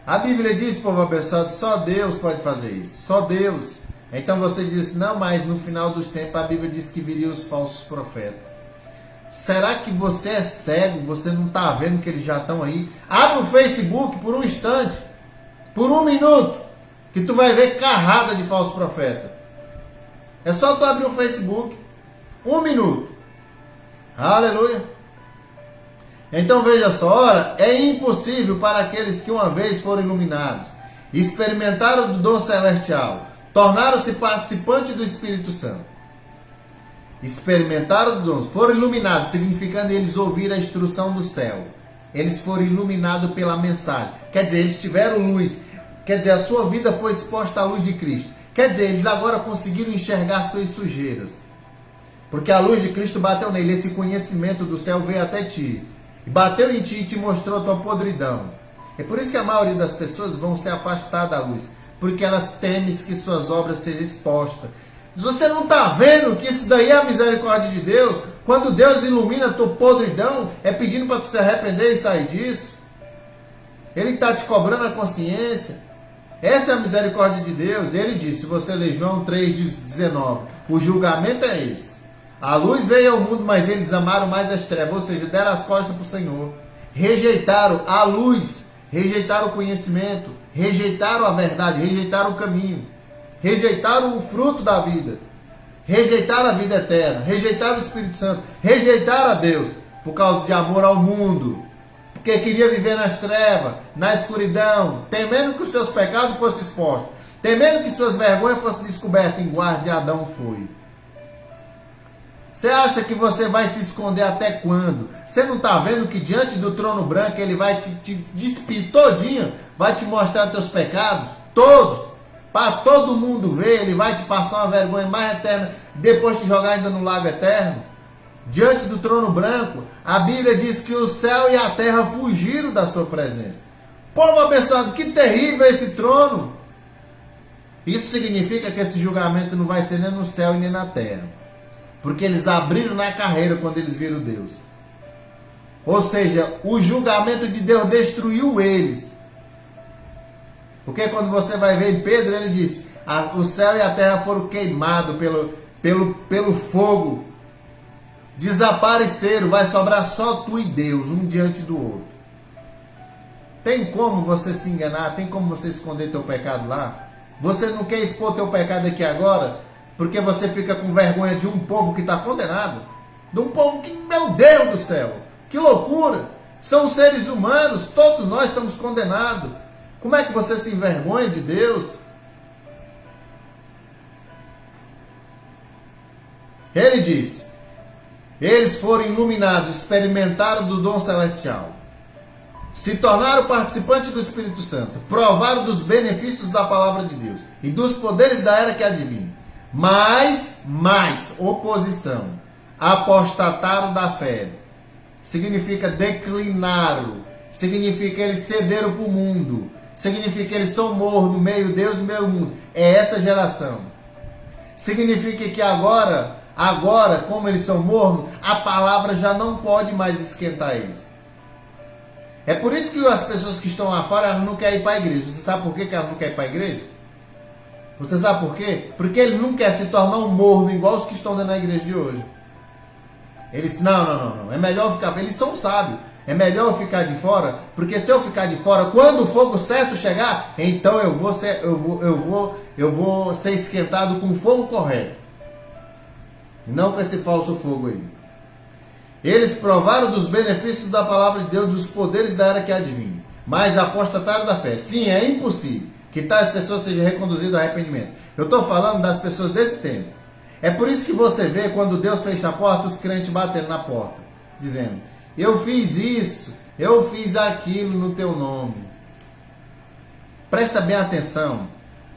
Speaker 1: A Bíblia diz, povo abençoado, só Deus pode fazer isso. Só Deus. Então você diz, não, mas no final dos tempos a Bíblia diz que viriam os falsos profetas. Será que você é cego? Você não está vendo que eles já estão aí? Abre o Facebook por um instante, por um minuto, que tu vai ver carrada de falso profeta. É só tu abrir o Facebook. Um minuto. Aleluia. Então veja só, ora, é impossível para aqueles que uma vez foram iluminados, experimentaram do dom celestial, tornaram-se participantes do Espírito Santo. Experimentaram do dom, foram iluminados, significando eles ouviram a instrução do céu. Eles foram iluminados pela mensagem. Quer dizer, eles tiveram luz. Quer dizer, a sua vida foi exposta à luz de Cristo. Quer dizer, eles agora conseguiram enxergar suas sujeiras. Porque a luz de Cristo bateu nele. Esse conhecimento do céu veio até ti. E bateu em ti e te mostrou a tua podridão. É por isso que a maioria das pessoas vão se afastar da luz. Porque elas temem que suas obras sejam expostas. Você não está vendo que isso daí é a misericórdia de Deus? Quando Deus ilumina a tua podridão, é pedindo para tu se arrepender e sair disso. Ele está te cobrando a consciência. Essa é a misericórdia de Deus. Ele disse, se você ler João 3,19, o julgamento é esse. A luz veio ao mundo, mas eles amaram mais as trevas, ou seja, deram as costas para o Senhor. Rejeitaram a luz, rejeitaram o conhecimento, rejeitaram a verdade, rejeitaram o caminho. Rejeitaram o fruto da vida, rejeitaram a vida eterna, rejeitaram o Espírito Santo, rejeitaram a Deus, por causa de amor ao mundo, porque queria viver nas trevas, na escuridão, temendo que os seus pecados fossem expostos, temendo que suas vergonhas fossem descobertas, em guarda de Adão foi. Você acha que você vai se esconder até quando? Você não está vendo que diante do trono branco ele vai te despir todinho, vai te mostrar teus pecados, todos, para todo mundo ver, ele vai te passar uma vergonha mais eterna, depois te jogar ainda no lago eterno. Diante do trono branco, a Bíblia diz que o céu e a terra fugiram da sua presença. Povo abençoado, que terrível é esse trono! Isso significa que esse julgamento não vai ser nem no céu e nem na terra. Porque eles abriram na carreira quando eles viram Deus. Ou seja, o julgamento de Deus destruiu eles. Porque quando você vai ver em Pedro, ele diz, o céu e a terra foram queimados pelo fogo. Desapareceram, vai sobrar só tu e Deus, um diante do outro. Tem como você se enganar? Tem como você esconder teu pecado lá? Você não quer expor teu pecado aqui agora? Porque você fica com vergonha de um povo que está condenado? De um povo que, meu Deus do céu, que loucura! São seres humanos, todos nós estamos condenados. Como é que você se envergonha de Deus? Ele diz, eles foram iluminados, experimentaram do dom celestial, se tornaram participantes do Espírito Santo, provaram dos benefícios da palavra de Deus e dos poderes da era que adivinha. Mais oposição, apostataram da fé. Significa declinaram, significa eles cederam para o mundo, significa que eles são mornos no meio de Deus e no meio do mundo. É essa geração. Significa que agora, como eles são mornos, a palavra já não pode mais esquentar eles. É por isso que as pessoas que estão lá fora, elas não querem ir para a igreja. Você sabe por que elas não querem ir para a igreja? Você sabe por quê? Porque ele não quer se tornar um morno igual os que estão dentro da igreja de hoje. Ele disse, não. É melhor ficar... Eles são sábios. É melhor eu ficar de fora, porque se eu ficar de fora, quando o fogo certo chegar, então eu vou ser esquentado com o fogo correto. E não com esse falso fogo aí. Eles provaram dos benefícios da palavra de Deus, dos poderes da era que adivinha. Mas apostataram da fé. Sim, é impossível que tais pessoas sejam reconduzidas ao arrependimento. Eu estou falando das pessoas desse tempo. É por isso que você vê, quando Deus fecha a porta, os crentes batendo na porta, dizendo, eu fiz isso, eu fiz aquilo no teu nome. Presta bem atenção.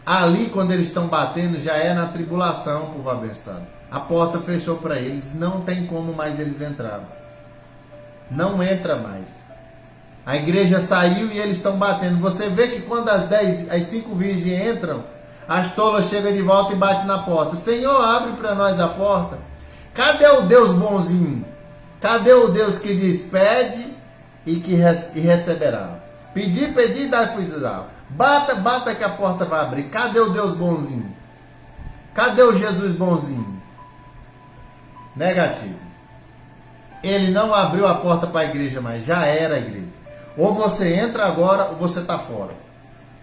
Speaker 1: Ali, quando eles estão batendo, já é na tribulação, povo abençoado. A porta fechou para eles, não tem como mais eles entrar. Não entra mais. A igreja saiu e eles estão batendo. Você vê que quando as 5 virgens entram, as tolas chegam de volta e batem na porta. Senhor, abre para nós a porta. Cadê o Deus bonzinho? Cadê o Deus que diz, pede e receberá? Pedir, dai-vos. Bata que a porta vai abrir. Cadê o Deus bonzinho? Cadê o Jesus bonzinho? Negativo. Ele não abriu a porta para a igreja, mas já era a igreja. Ou você entra agora ou você está fora.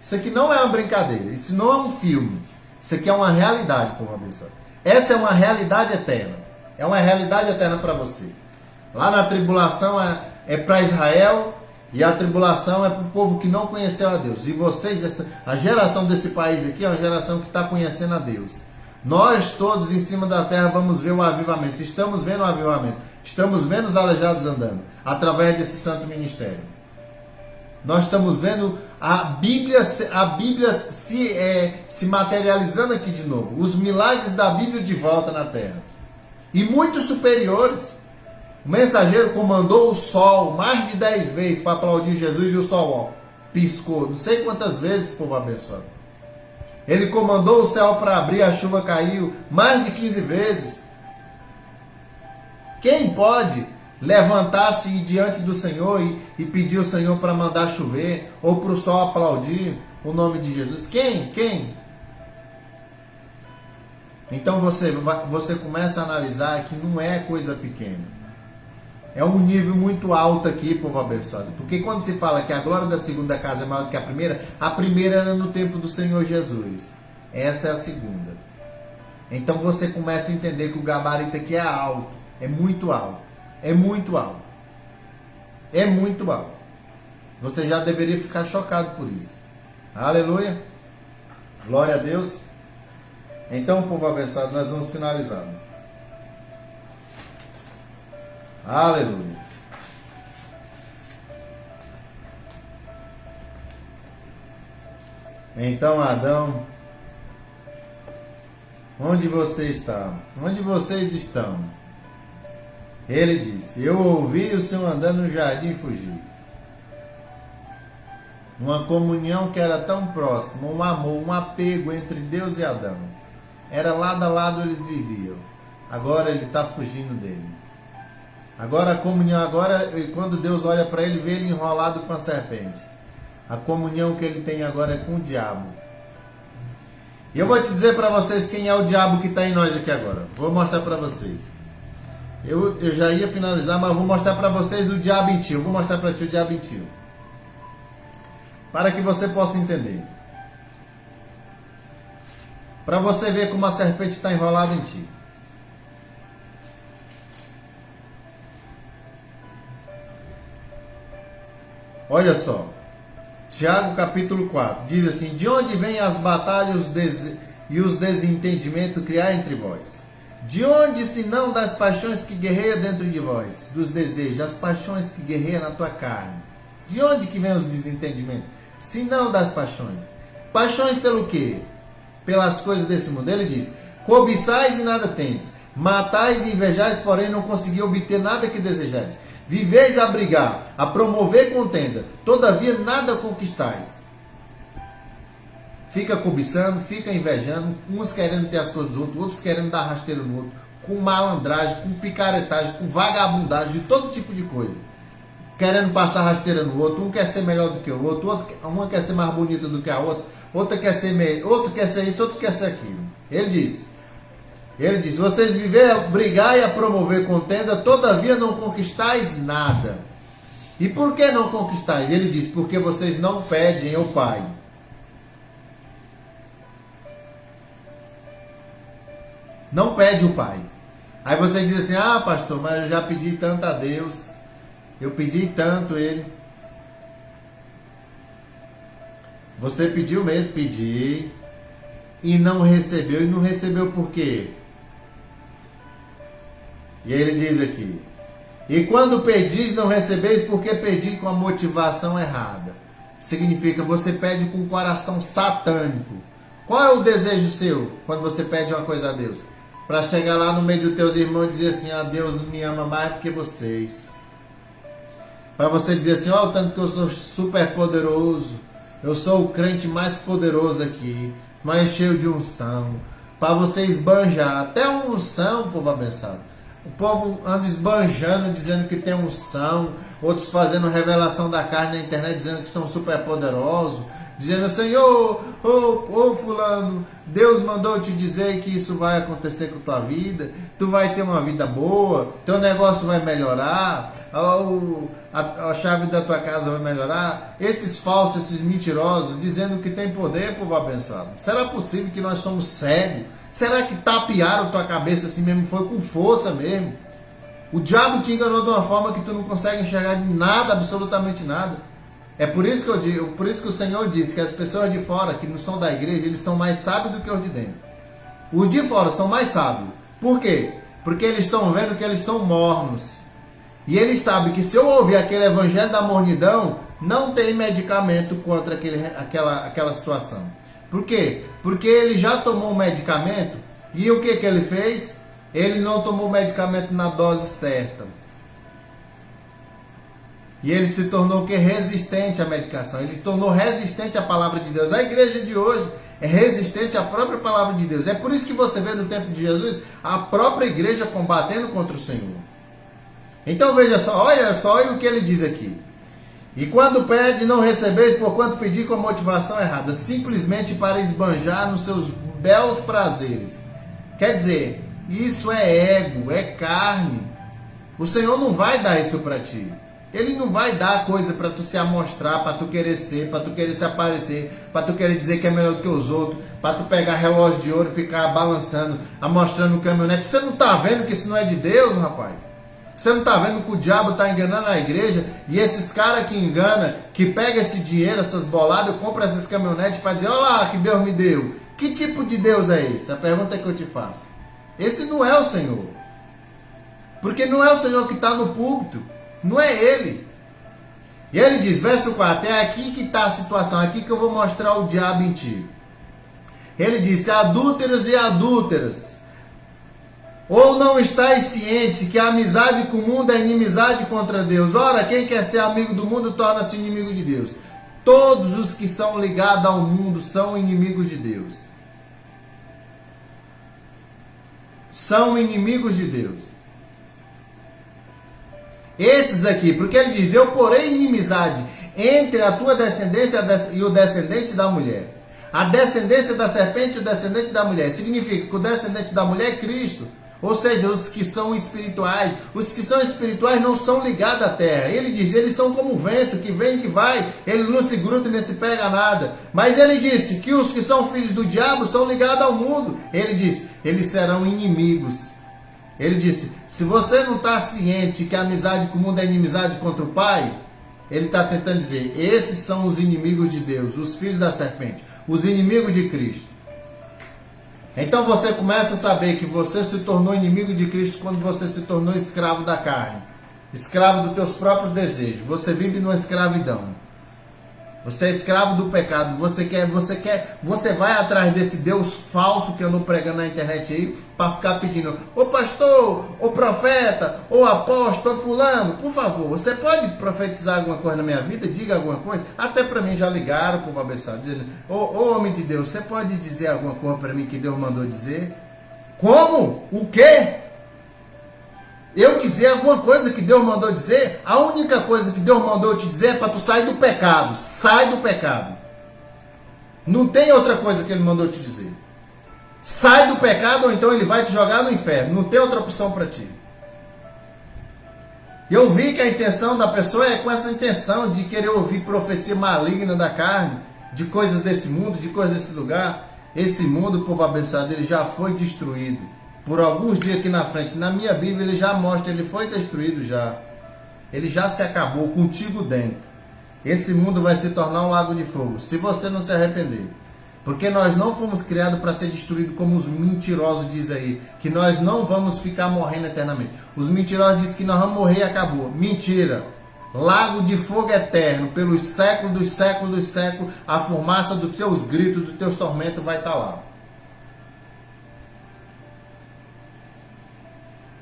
Speaker 1: Isso aqui não é uma brincadeira. Isso não é um filme. Isso aqui é uma realidade, povo abençoado. Essa é uma realidade eterna. É uma realidade eterna para você. Lá na tribulação é para Israel e a tribulação é para o povo que não conheceu a Deus. E vocês, a geração desse país aqui é uma geração que está conhecendo a Deus. Nós todos em cima da terra vamos ver o avivamento. Estamos vendo o avivamento. Estamos vendo os aleijados andando através desse santo ministério. Nós estamos vendo a Bíblia se materializando aqui de novo. Os milagres da Bíblia de volta na terra. E muitos superiores. O mensageiro comandou o sol mais de 10 vezes para aplaudir Jesus e o sol piscou. Não sei quantas vezes, povo abençoado. Ele comandou o céu para abrir, a chuva caiu mais de 15 vezes. Quem pode levantar-se diante do Senhor e pedir ao Senhor para mandar chover, ou para o sol aplaudir o nome de Jesus? Quem? Então você começa a analisar que não é coisa pequena. É um nível muito alto aqui, povo abençoado. Porque quando se fala que a glória da segunda casa é maior do que a primeira era no tempo do Senhor Jesus. Essa é a segunda. Então você começa a entender que o gabarito aqui é alto. É muito alto. É muito alto. É muito alto. Você já deveria ficar chocado por isso. Aleluia. Glória a Deus. Então, povo abençoado, nós vamos finalizar. Aleluia. Então, Adão, onde você está? Onde vocês estão? Ele disse, eu ouvi o Senhor andando no jardim e fugi. Uma comunhão que era tão próxima, um amor, um apego entre Deus e Adão. Era lado a lado eles viviam. Agora ele está fugindo dele. Agora a comunhão, quando Deus olha para ele, vê ele enrolado com a serpente. A comunhão que ele tem agora é com o diabo. E eu vou te dizer para vocês quem é o diabo que está em nós aqui agora. Vou mostrar para vocês. Eu já ia finalizar, mas vou mostrar para vocês o diabo em ti. Eu vou mostrar para ti o diabo em ti. Para que você possa entender. Para você ver como a serpente está enrolada em ti. Olha só, Tiago capítulo 4, diz assim, de onde vêm as batalhas e os desentendimentos criar entre vós? De onde, se não das paixões que guerreia dentro de vós, dos desejos, as paixões que guerreia na tua carne? De onde que vem os desentendimentos? Se não das paixões. Paixões pelo quê? Pelas coisas desse mundo. Ele diz, cobiçais e nada tens, matais e invejais, porém não consegui obter nada que desejais. Viveis a brigar, a promover contenda, todavia nada conquistais. Fica cobiçando, fica invejando, uns querendo ter as coisas dos outros, outros querendo dar rasteiro no outro, com malandragem, com picaretagem, com vagabundagem, de todo tipo de coisa. querendo passar rasteira no outro. Um quer ser melhor do que o outro, uma quer ser mais bonita do que a outra, outro quer ser isso, outro quer ser aquilo. Ele diz, vocês viver a brigar e a promover contenda, todavia não conquistais nada. E por que não conquistais? Ele diz, porque vocês não pedem ao Pai. Não pede o Pai. Aí você diz assim, pastor, mas eu já pedi tanto a Deus. Eu pedi tanto Ele. Você pediu mesmo? Pedi. E não recebeu. E não recebeu por quê? E ele diz aqui, e quando pedis, não recebeis, porque pedi com a motivação errada. Significa, você pede com o coração satânico. Qual é o desejo seu quando você pede uma coisa a Deus? Para chegar lá no meio dos teus irmãos e dizer assim, Deus me ama mais do que vocês. Para você dizer assim, o tanto que eu sou super poderoso, eu sou o crente mais poderoso aqui, mais cheio de unção. Para você esbanjar, até uma unção, povo abençoado. O povo anda esbanjando, dizendo que tem unção, outros fazendo revelação da carne na internet, dizendo que são super poderosos, dizendo assim, ô fulano, Deus mandou te dizer que isso vai acontecer com a tua vida, tu vai ter uma vida boa, teu negócio vai melhorar, a chave da tua casa vai melhorar. Esses falsos, esses mentirosos, dizendo que tem poder, povo abençoado. Será possível que nós somos cegos? Será que tapearam tua cabeça assim mesmo? Foi com força mesmo? O diabo te enganou de uma forma que tu não consegue enxergar nada, absolutamente nada. É por isso que eu digo, por isso que o Senhor disse que as pessoas de fora, que não são da igreja, eles são mais sábios do que os de dentro. Os de fora são mais sábios. Por quê? Porque eles estão vendo que eles são mornos. E eles sabem que se eu ouvir aquele evangelho da mornidão, não tem medicamento contra aquela situação. Por quê? Porque ele já tomou o medicamento e o que ele fez? Ele não tomou o medicamento na dose certa. E ele se tornou o que? Resistente à medicação. Ele se tornou resistente à palavra de Deus. A igreja de hoje é resistente à própria palavra de Deus. É por isso que você vê no tempo de Jesus a própria igreja combatendo contra o Senhor. Então veja só, olha o que ele diz aqui. E quando pede, não recebeis, porquanto pedi com a motivação errada, simplesmente para esbanjar nos seus belos prazeres. Quer dizer, isso é ego, é carne. O Senhor não vai dar isso para ti. Ele não vai dar coisa para tu se amostrar, para tu querer ser, para tu querer se aparecer, para tu querer dizer que é melhor do que os outros, para tu pegar relógio de ouro e ficar balançando, amostrando o caminhonete. Você não está vendo que isso não é de Deus, rapaz? Você não está vendo que o diabo está enganando a igreja? E esses caras que enganam, que pegam esse dinheiro, essas boladas, compram essas caminhonetes para dizer, olha lá que Deus me deu. Que tipo de Deus é esse? A pergunta que eu te faço. Esse não é o Senhor. Porque não é o Senhor que está no púlpito. Não é Ele. E ele diz, verso 4, é aqui que está a situação, aqui que eu vou mostrar o diabo em ti. Ele disse, adúlteros e adúlteras, ou não estáis cientes que a amizade com o mundo é inimizade contra Deus? Ora, quem quer ser amigo do mundo torna-se inimigo de Deus. Todos os que são ligados ao mundo são inimigos de Deus. São inimigos de Deus. Esses aqui, porque ele diz, eu porei inimizade entre a tua descendência e o descendente da mulher. A descendência da serpente e o descendente da mulher. Significa que o descendente da mulher é Cristo. Ou seja, os que são espirituais. Os que são espirituais não são ligados à terra. Ele diz, eles são como o vento, que vem e que vai. Ele não se gruda nem se pega nada. Mas ele disse que os que são filhos do diabo são ligados ao mundo. Ele disse, eles serão inimigos. Ele disse, se você não está ciente que a amizade com o mundo é inimizade contra o Pai, ele está tentando dizer, esses são os inimigos de Deus, os filhos da serpente, os inimigos de Cristo. Então você começa a saber que você se tornou inimigo de Cristo quando você se tornou escravo da carne, escravo dos teus próprios desejos. Você vive numa escravidão. Você é escravo do pecado. Você vai atrás desse Deus falso que eu ando pregando na internet aí, para ficar pedindo, ô pastor, ô profeta, ô apóstolo, ô fulano, por favor, você pode profetizar alguma coisa na minha vida? Diga alguma coisa. Até para mim já ligaram, povo abençoado, dizendo, ô homem de Deus, você pode dizer alguma coisa para mim que Deus mandou dizer? Como? O quê? eu dizer alguma coisa que Deus mandou dizer, a única coisa que Deus mandou te dizer é para tu sair do pecado. Sai do pecado. Não tem outra coisa que Ele mandou te dizer. Sai do pecado ou então Ele vai te jogar no inferno. Não tem outra opção para ti. Eu vi que a intenção da pessoa é com essa intenção de querer ouvir profecia maligna da carne, de coisas desse mundo, de coisas desse lugar. Esse mundo, povo abençoado, ele já foi destruído. Por alguns dias aqui na frente, na minha Bíblia, ele já mostra, ele foi destruído já. Ele já se acabou contigo dentro. Esse mundo vai se tornar um lago de fogo, se você não se arrepender. Porque nós não fomos criados para ser destruídos como os mentirosos dizem aí, que nós não vamos ficar morrendo eternamente. Os mentirosos dizem que nós vamos morrer e acabou. Mentira! Lago de fogo eterno, pelos séculos dos séculos dos séculos, a fumaça dos seus gritos, dos teus tormentos vai estar lá.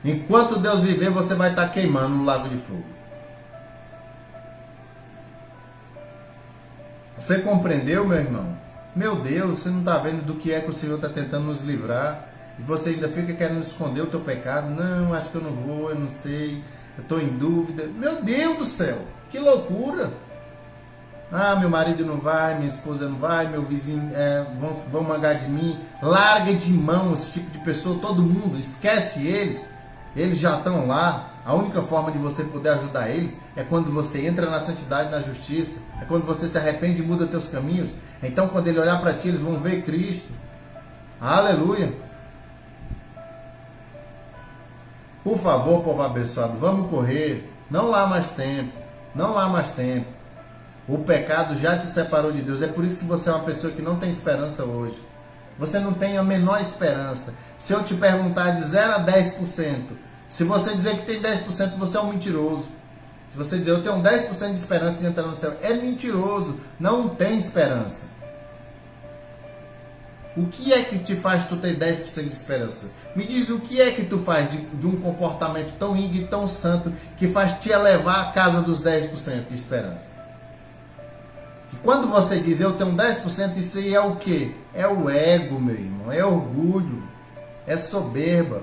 Speaker 1: Enquanto Deus viver, você vai estar queimando no lago de fogo. Você compreendeu, meu irmão? Meu Deus, você não está vendo do que é que o Senhor está tentando nos livrar? E você ainda fica querendo esconder o teu pecado? Não, acho que eu não vou, eu não sei, eu estou em dúvida. Meu Deus do céu, que loucura! Ah, meu marido não vai, minha esposa não vai, meu vizinho vão mangar de mim. Larga de mão esse tipo de pessoa, todo mundo, esquece eles. Eles já estão lá. A única forma de você poder ajudar eles é quando você entra na santidade e na justiça. É quando você se arrepende e muda teus caminhos. Então, quando ele olhar para ti, eles vão ver Cristo. Aleluia! Por favor, povo abençoado, vamos correr. Não há mais tempo. Não há mais tempo. O pecado já te separou de Deus. É por isso que você é uma pessoa que não tem esperança hoje. Você não tem a menor esperança. Se eu te perguntar de 0 a 10%, se você dizer que tem 10%, você é um mentiroso. Se você dizer eu tenho 10% de esperança de entrar no céu, é mentiroso. Não tem esperança. O que é que te faz tu ter 10% de esperança? Me diz o que é que tu faz de um comportamento tão íntegro e tão santo que faz te elevar à casa dos 10% de esperança? E quando você diz eu tenho 10%, isso aí é o quê? É o ego, meu irmão. É orgulho. É soberba.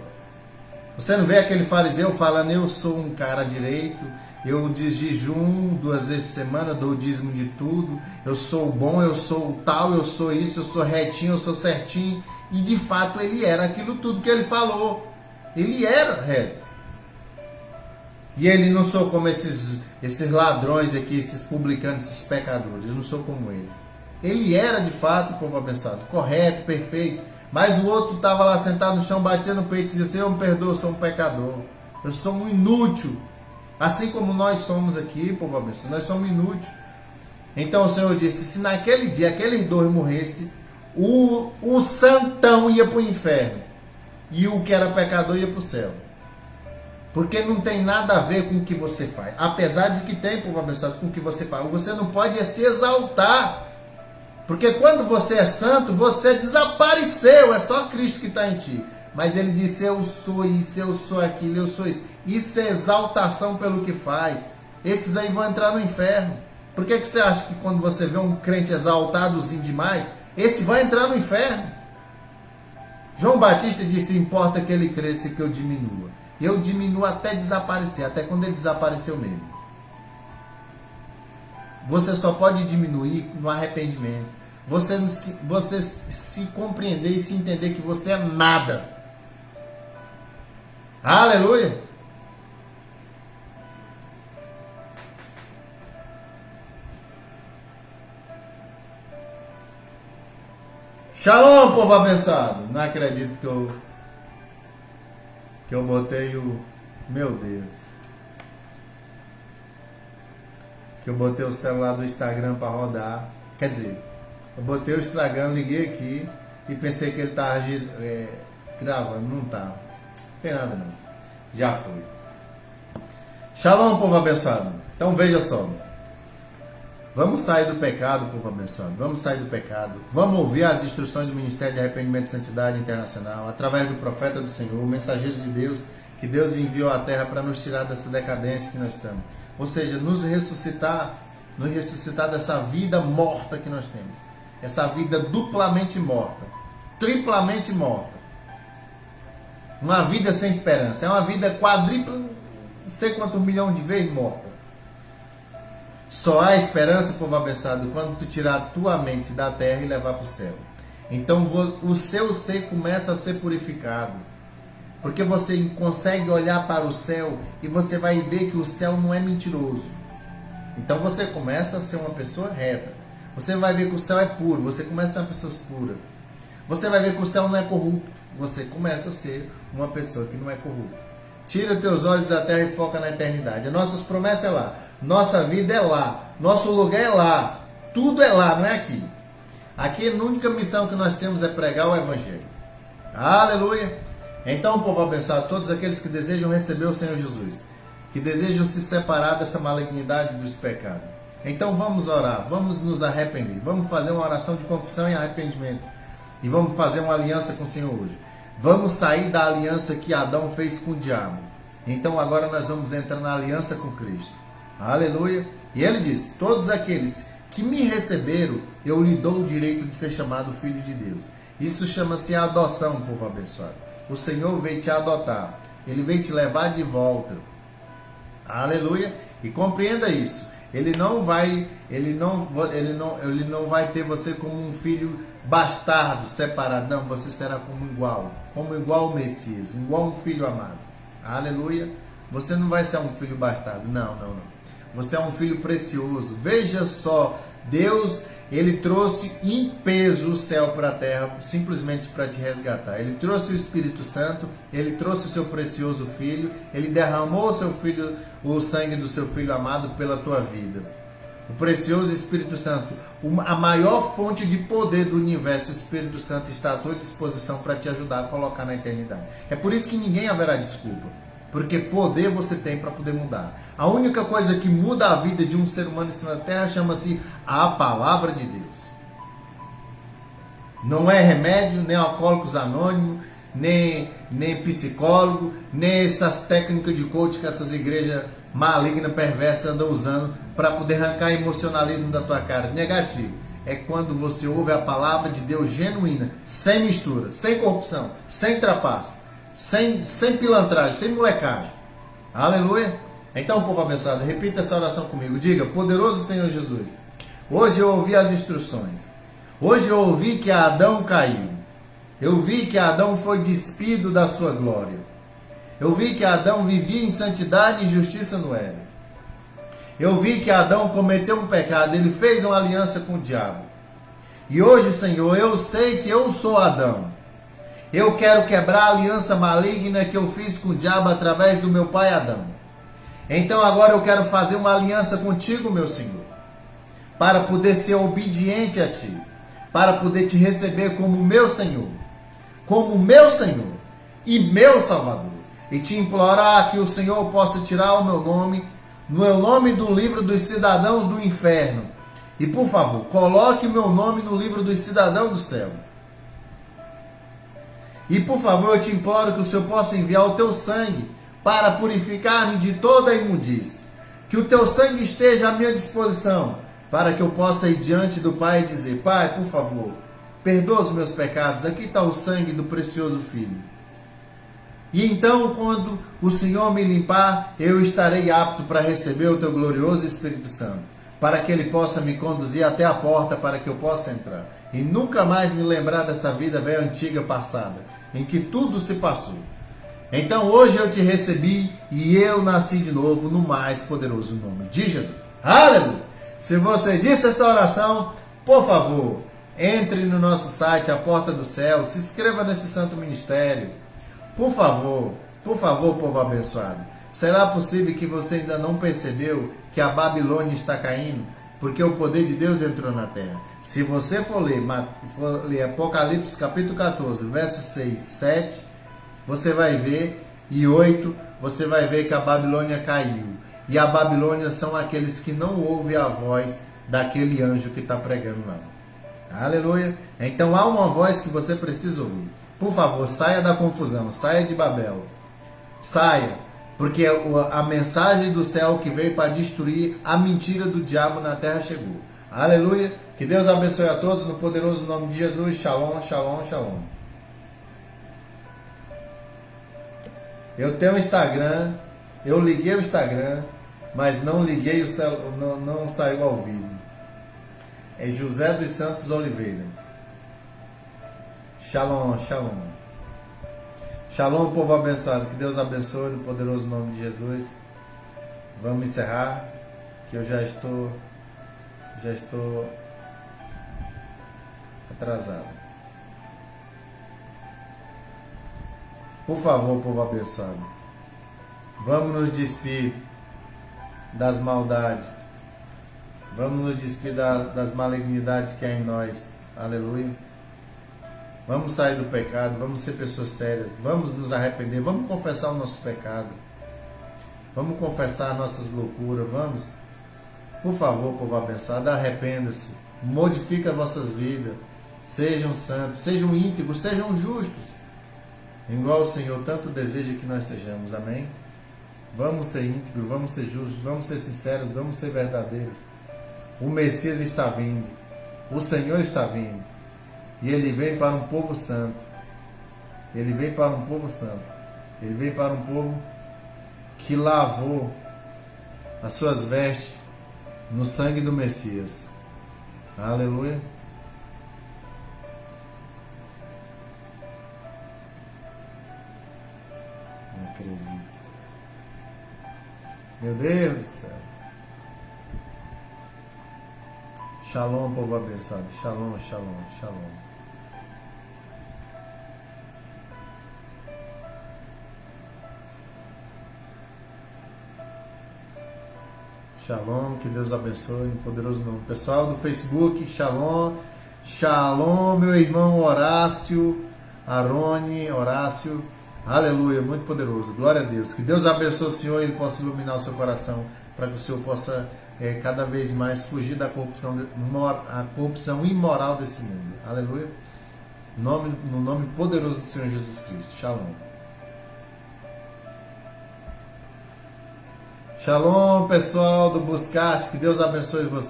Speaker 1: Você não vê aquele fariseu falando, eu sou um cara direito, eu de jejum 2 vezes por semana, dou o dízimo de tudo, eu sou bom, eu sou tal, eu sou isso, eu sou retinho, eu sou certinho. E de fato ele era aquilo tudo que ele falou. Ele era reto. E ele não sou como esses ladrões aqui, esses publicanos, esses pecadores. Eu não sou como eles. Ele era de fato, povo abençoado, correto, perfeito. Mas o outro estava lá sentado no chão, batia no peito e dizia, Senhor, me perdoa, eu sou um pecador. Eu sou um inútil. Assim como nós somos aqui, povo abençoado, nós somos inúteis. Então o Senhor disse, se naquele dia aqueles dois morressem, o santão ia para o inferno. E o que era pecador ia para o céu. Porque não tem nada a ver com o que você faz. Apesar de que tem, povo abençoado, com o que você faz. Você não pode se exaltar. Porque quando você é santo, você desapareceu. É só Cristo que está em ti. Mas ele disse, eu sou isso, eu sou aquilo, eu sou isso. Isso é exaltação pelo que faz. Esses aí vão entrar no inferno. Por que você acha que quando você vê um crente exaltadozinho demais, esse vai entrar no inferno? João Batista disse, importa que ele cresça e que eu diminua. Eu diminuo até desaparecer, até quando ele desapareceu mesmo. Você só pode diminuir no arrependimento. Você se compreender e se entender que você é nada. Aleluia! Shalom, povo abençoado. Não acredito que eu botei o... Meu Deus. Que eu botei o celular do Instagram para rodar. Quer dizer, eu botei o Instagram, liguei aqui e pensei que ele estava gravando. Não estava. Não tem nada não. Já foi. Shalom, povo abençoado. Então veja só. Vamos sair do pecado, povo abençoado. Vamos sair do pecado. Vamos ouvir as instruções do Ministério de Arrependimento e Santidade Internacional, através do profeta do Senhor, mensageiros de Deus, que Deus enviou à terra para nos tirar dessa decadência que nós estamos. Ou seja, nos ressuscitar dessa vida morta que nós temos. Essa vida duplamente morta, triplamente morta. Uma vida sem esperança. É uma vida quadrupla, não sei quantos milhões de vezes morta. Só há esperança, povo abençoado, quando tu tirar a tua mente da terra e levar para o céu. Então o seu ser começa a ser purificado. Porque você consegue olhar para o céu e você vai ver que o céu não é mentiroso. Então você começa a ser uma pessoa reta. Você vai ver que o céu é puro. Você começa a ser uma pessoa pura. Você vai ver que o céu não é corrupto. Você começa a ser uma pessoa que não é corrupta. Tira os teus olhos da terra e foca na eternidade. As nossas promessas é lá. Nossa vida é lá. Nosso lugar é lá. Tudo é lá, não é aqui. Aqui a única missão que nós temos é pregar o Evangelho. Aleluia! Então, povo abençoado, todos aqueles que desejam receber o Senhor Jesus, que desejam se separar dessa malignidade dos pecados. Então vamos orar, vamos nos arrepender, vamos fazer uma oração de confissão e arrependimento. E vamos fazer uma aliança com o Senhor hoje. Vamos sair da aliança que Adão fez com o diabo. Então agora nós vamos entrar na aliança com Cristo. Aleluia! E ele diz, todos aqueles que me receberam, eu lhe dou o direito de ser chamado filho de Deus. Isso chama-se adoção, povo abençoado. O Senhor veio te adotar. Ele veio te levar de volta. Aleluia! E compreenda isso. Ele não vai ter você como um filho bastardo, separado. Não, você será como igual o Messias, igual um filho amado. Aleluia! Você não vai ser um filho bastardo. Não. Você é um filho precioso. Veja só, Deus, ele trouxe em peso o céu para a terra, simplesmente para te resgatar. Ele trouxe o Espírito Santo, ele trouxe o seu precioso filho, ele derramou o sangue do seu filho amado pela tua vida. O precioso Espírito Santo, a maior fonte de poder do universo, o Espírito Santo está à tua disposição para te ajudar a colocar na eternidade. É por isso que ninguém haverá desculpa. Porque poder você tem para poder mudar. A única coisa que muda a vida de um ser humano em cima da terra chama-se a palavra de Deus. Não é remédio, nem alcoólicos anônimos, nem psicólogo, nem essas técnicas de coach que essas igrejas malignas, perversas andam usando para poder arrancar emocionalismo da tua cara. Negativo. É quando você ouve a palavra de Deus genuína, sem mistura, sem corrupção, sem trapaça. Sem pilantragem, sem molecagem. Aleluia. Então, povo abençoado, repita essa oração comigo. Diga, poderoso Senhor Jesus, hoje eu ouvi as instruções. Hoje eu ouvi que Adão caiu. Eu vi que Adão foi despido da sua glória. Eu vi que Adão vivia em santidade e justiça no Éden. Eu vi que Adão cometeu um pecado. Ele fez uma aliança com o diabo. E hoje, Senhor, eu sei que eu sou Adão. Eu quero quebrar a aliança maligna que eu fiz com o diabo através do meu pai Adão. Então agora eu quero fazer uma aliança contigo, meu Senhor, para poder ser obediente a Ti, para poder Te receber como meu Senhor e meu Salvador, e Te implorar que o Senhor possa tirar o meu nome do livro dos cidadãos do inferno, e por favor, coloque meu nome no livro dos cidadãos do céu. E por favor, eu te imploro que o Senhor possa enviar o teu sangue para purificar-me de toda a imundície. Que o teu sangue esteja à minha disposição, para que eu possa ir diante do Pai e dizer, Pai, por favor, perdoa os meus pecados, aqui está o sangue do precioso Filho. E então, quando o Senhor me limpar, eu estarei apto para receber o teu glorioso Espírito Santo, para que ele possa me conduzir até a porta para que eu possa entrar. E nunca mais me lembrar dessa vida velha antiga passada, em que tudo se passou. Então hoje eu te recebi e eu nasci de novo no mais poderoso nome de Jesus. Aleluia! Se você disse essa oração, por favor, entre no nosso site, A Porta do Céu, se inscreva nesse santo ministério. Por favor, povo abençoado. Será possível que você ainda não percebeu que a Babilônia está caindo? Porque o poder de Deus entrou na terra. Se você for ler Apocalipse capítulo 14, versos 6, 7, você vai ver, e 8, você vai ver que a Babilônia caiu. E a Babilônia são aqueles que não ouvem a voz daquele anjo que está pregando lá. Aleluia! Então há uma voz que você precisa ouvir. Por favor, saia da confusão, saia de Babel. Saia, porque a mensagem do céu que veio para destruir a mentira do diabo na terra chegou. Aleluia! Que Deus abençoe a todos no poderoso nome de Jesus. Shalom, shalom, shalom. Eu tenho um Instagram, eu liguei o Instagram, mas não liguei não saiu ao vivo. É José dos Santos Oliveira. Shalom, shalom. Shalom, povo abençoado. Que Deus abençoe no poderoso nome de Jesus. Vamos encerrar, que eu já estou atrasado. Por favor, povo abençoado, vamos nos despir das maldades. Vamos nos despir das malignidades que há em nós. Aleluia. Vamos sair do pecado, vamos ser pessoas sérias, vamos nos arrepender, vamos confessar o nosso pecado, vamos confessar nossas loucuras, vamos. Por favor, povo abençoado, arrependa-se, modifique as vossas vidas, sejam santos, sejam íntegros, sejam justos, igual o Senhor tanto deseja que nós sejamos, amém? Vamos ser íntegros, vamos ser justos, vamos ser sinceros, vamos ser verdadeiros. O Messias está vindo, o Senhor está vindo. E Ele vem para um povo santo. Ele vem para um povo santo. Ele vem para um povo que lavou as suas vestes no sangue do Messias. Aleluia. Não acredito. Meu Deus do céu. Shalom, povo abençoado. Shalom, shalom, shalom. Shalom, que Deus abençoe no poderoso nome. Pessoal do Facebook, shalom. Shalom, meu irmão Horácio, Arone, Horácio. Aleluia, muito poderoso. Glória a Deus. Que Deus abençoe o Senhor e Ele possa iluminar o seu coração, para que o Senhor possa cada vez mais fugir da corrupção imoral desse mundo. Aleluia. No nome poderoso do Senhor Jesus Cristo. Shalom. Shalom, pessoal do Buscarte. Que Deus abençoe você.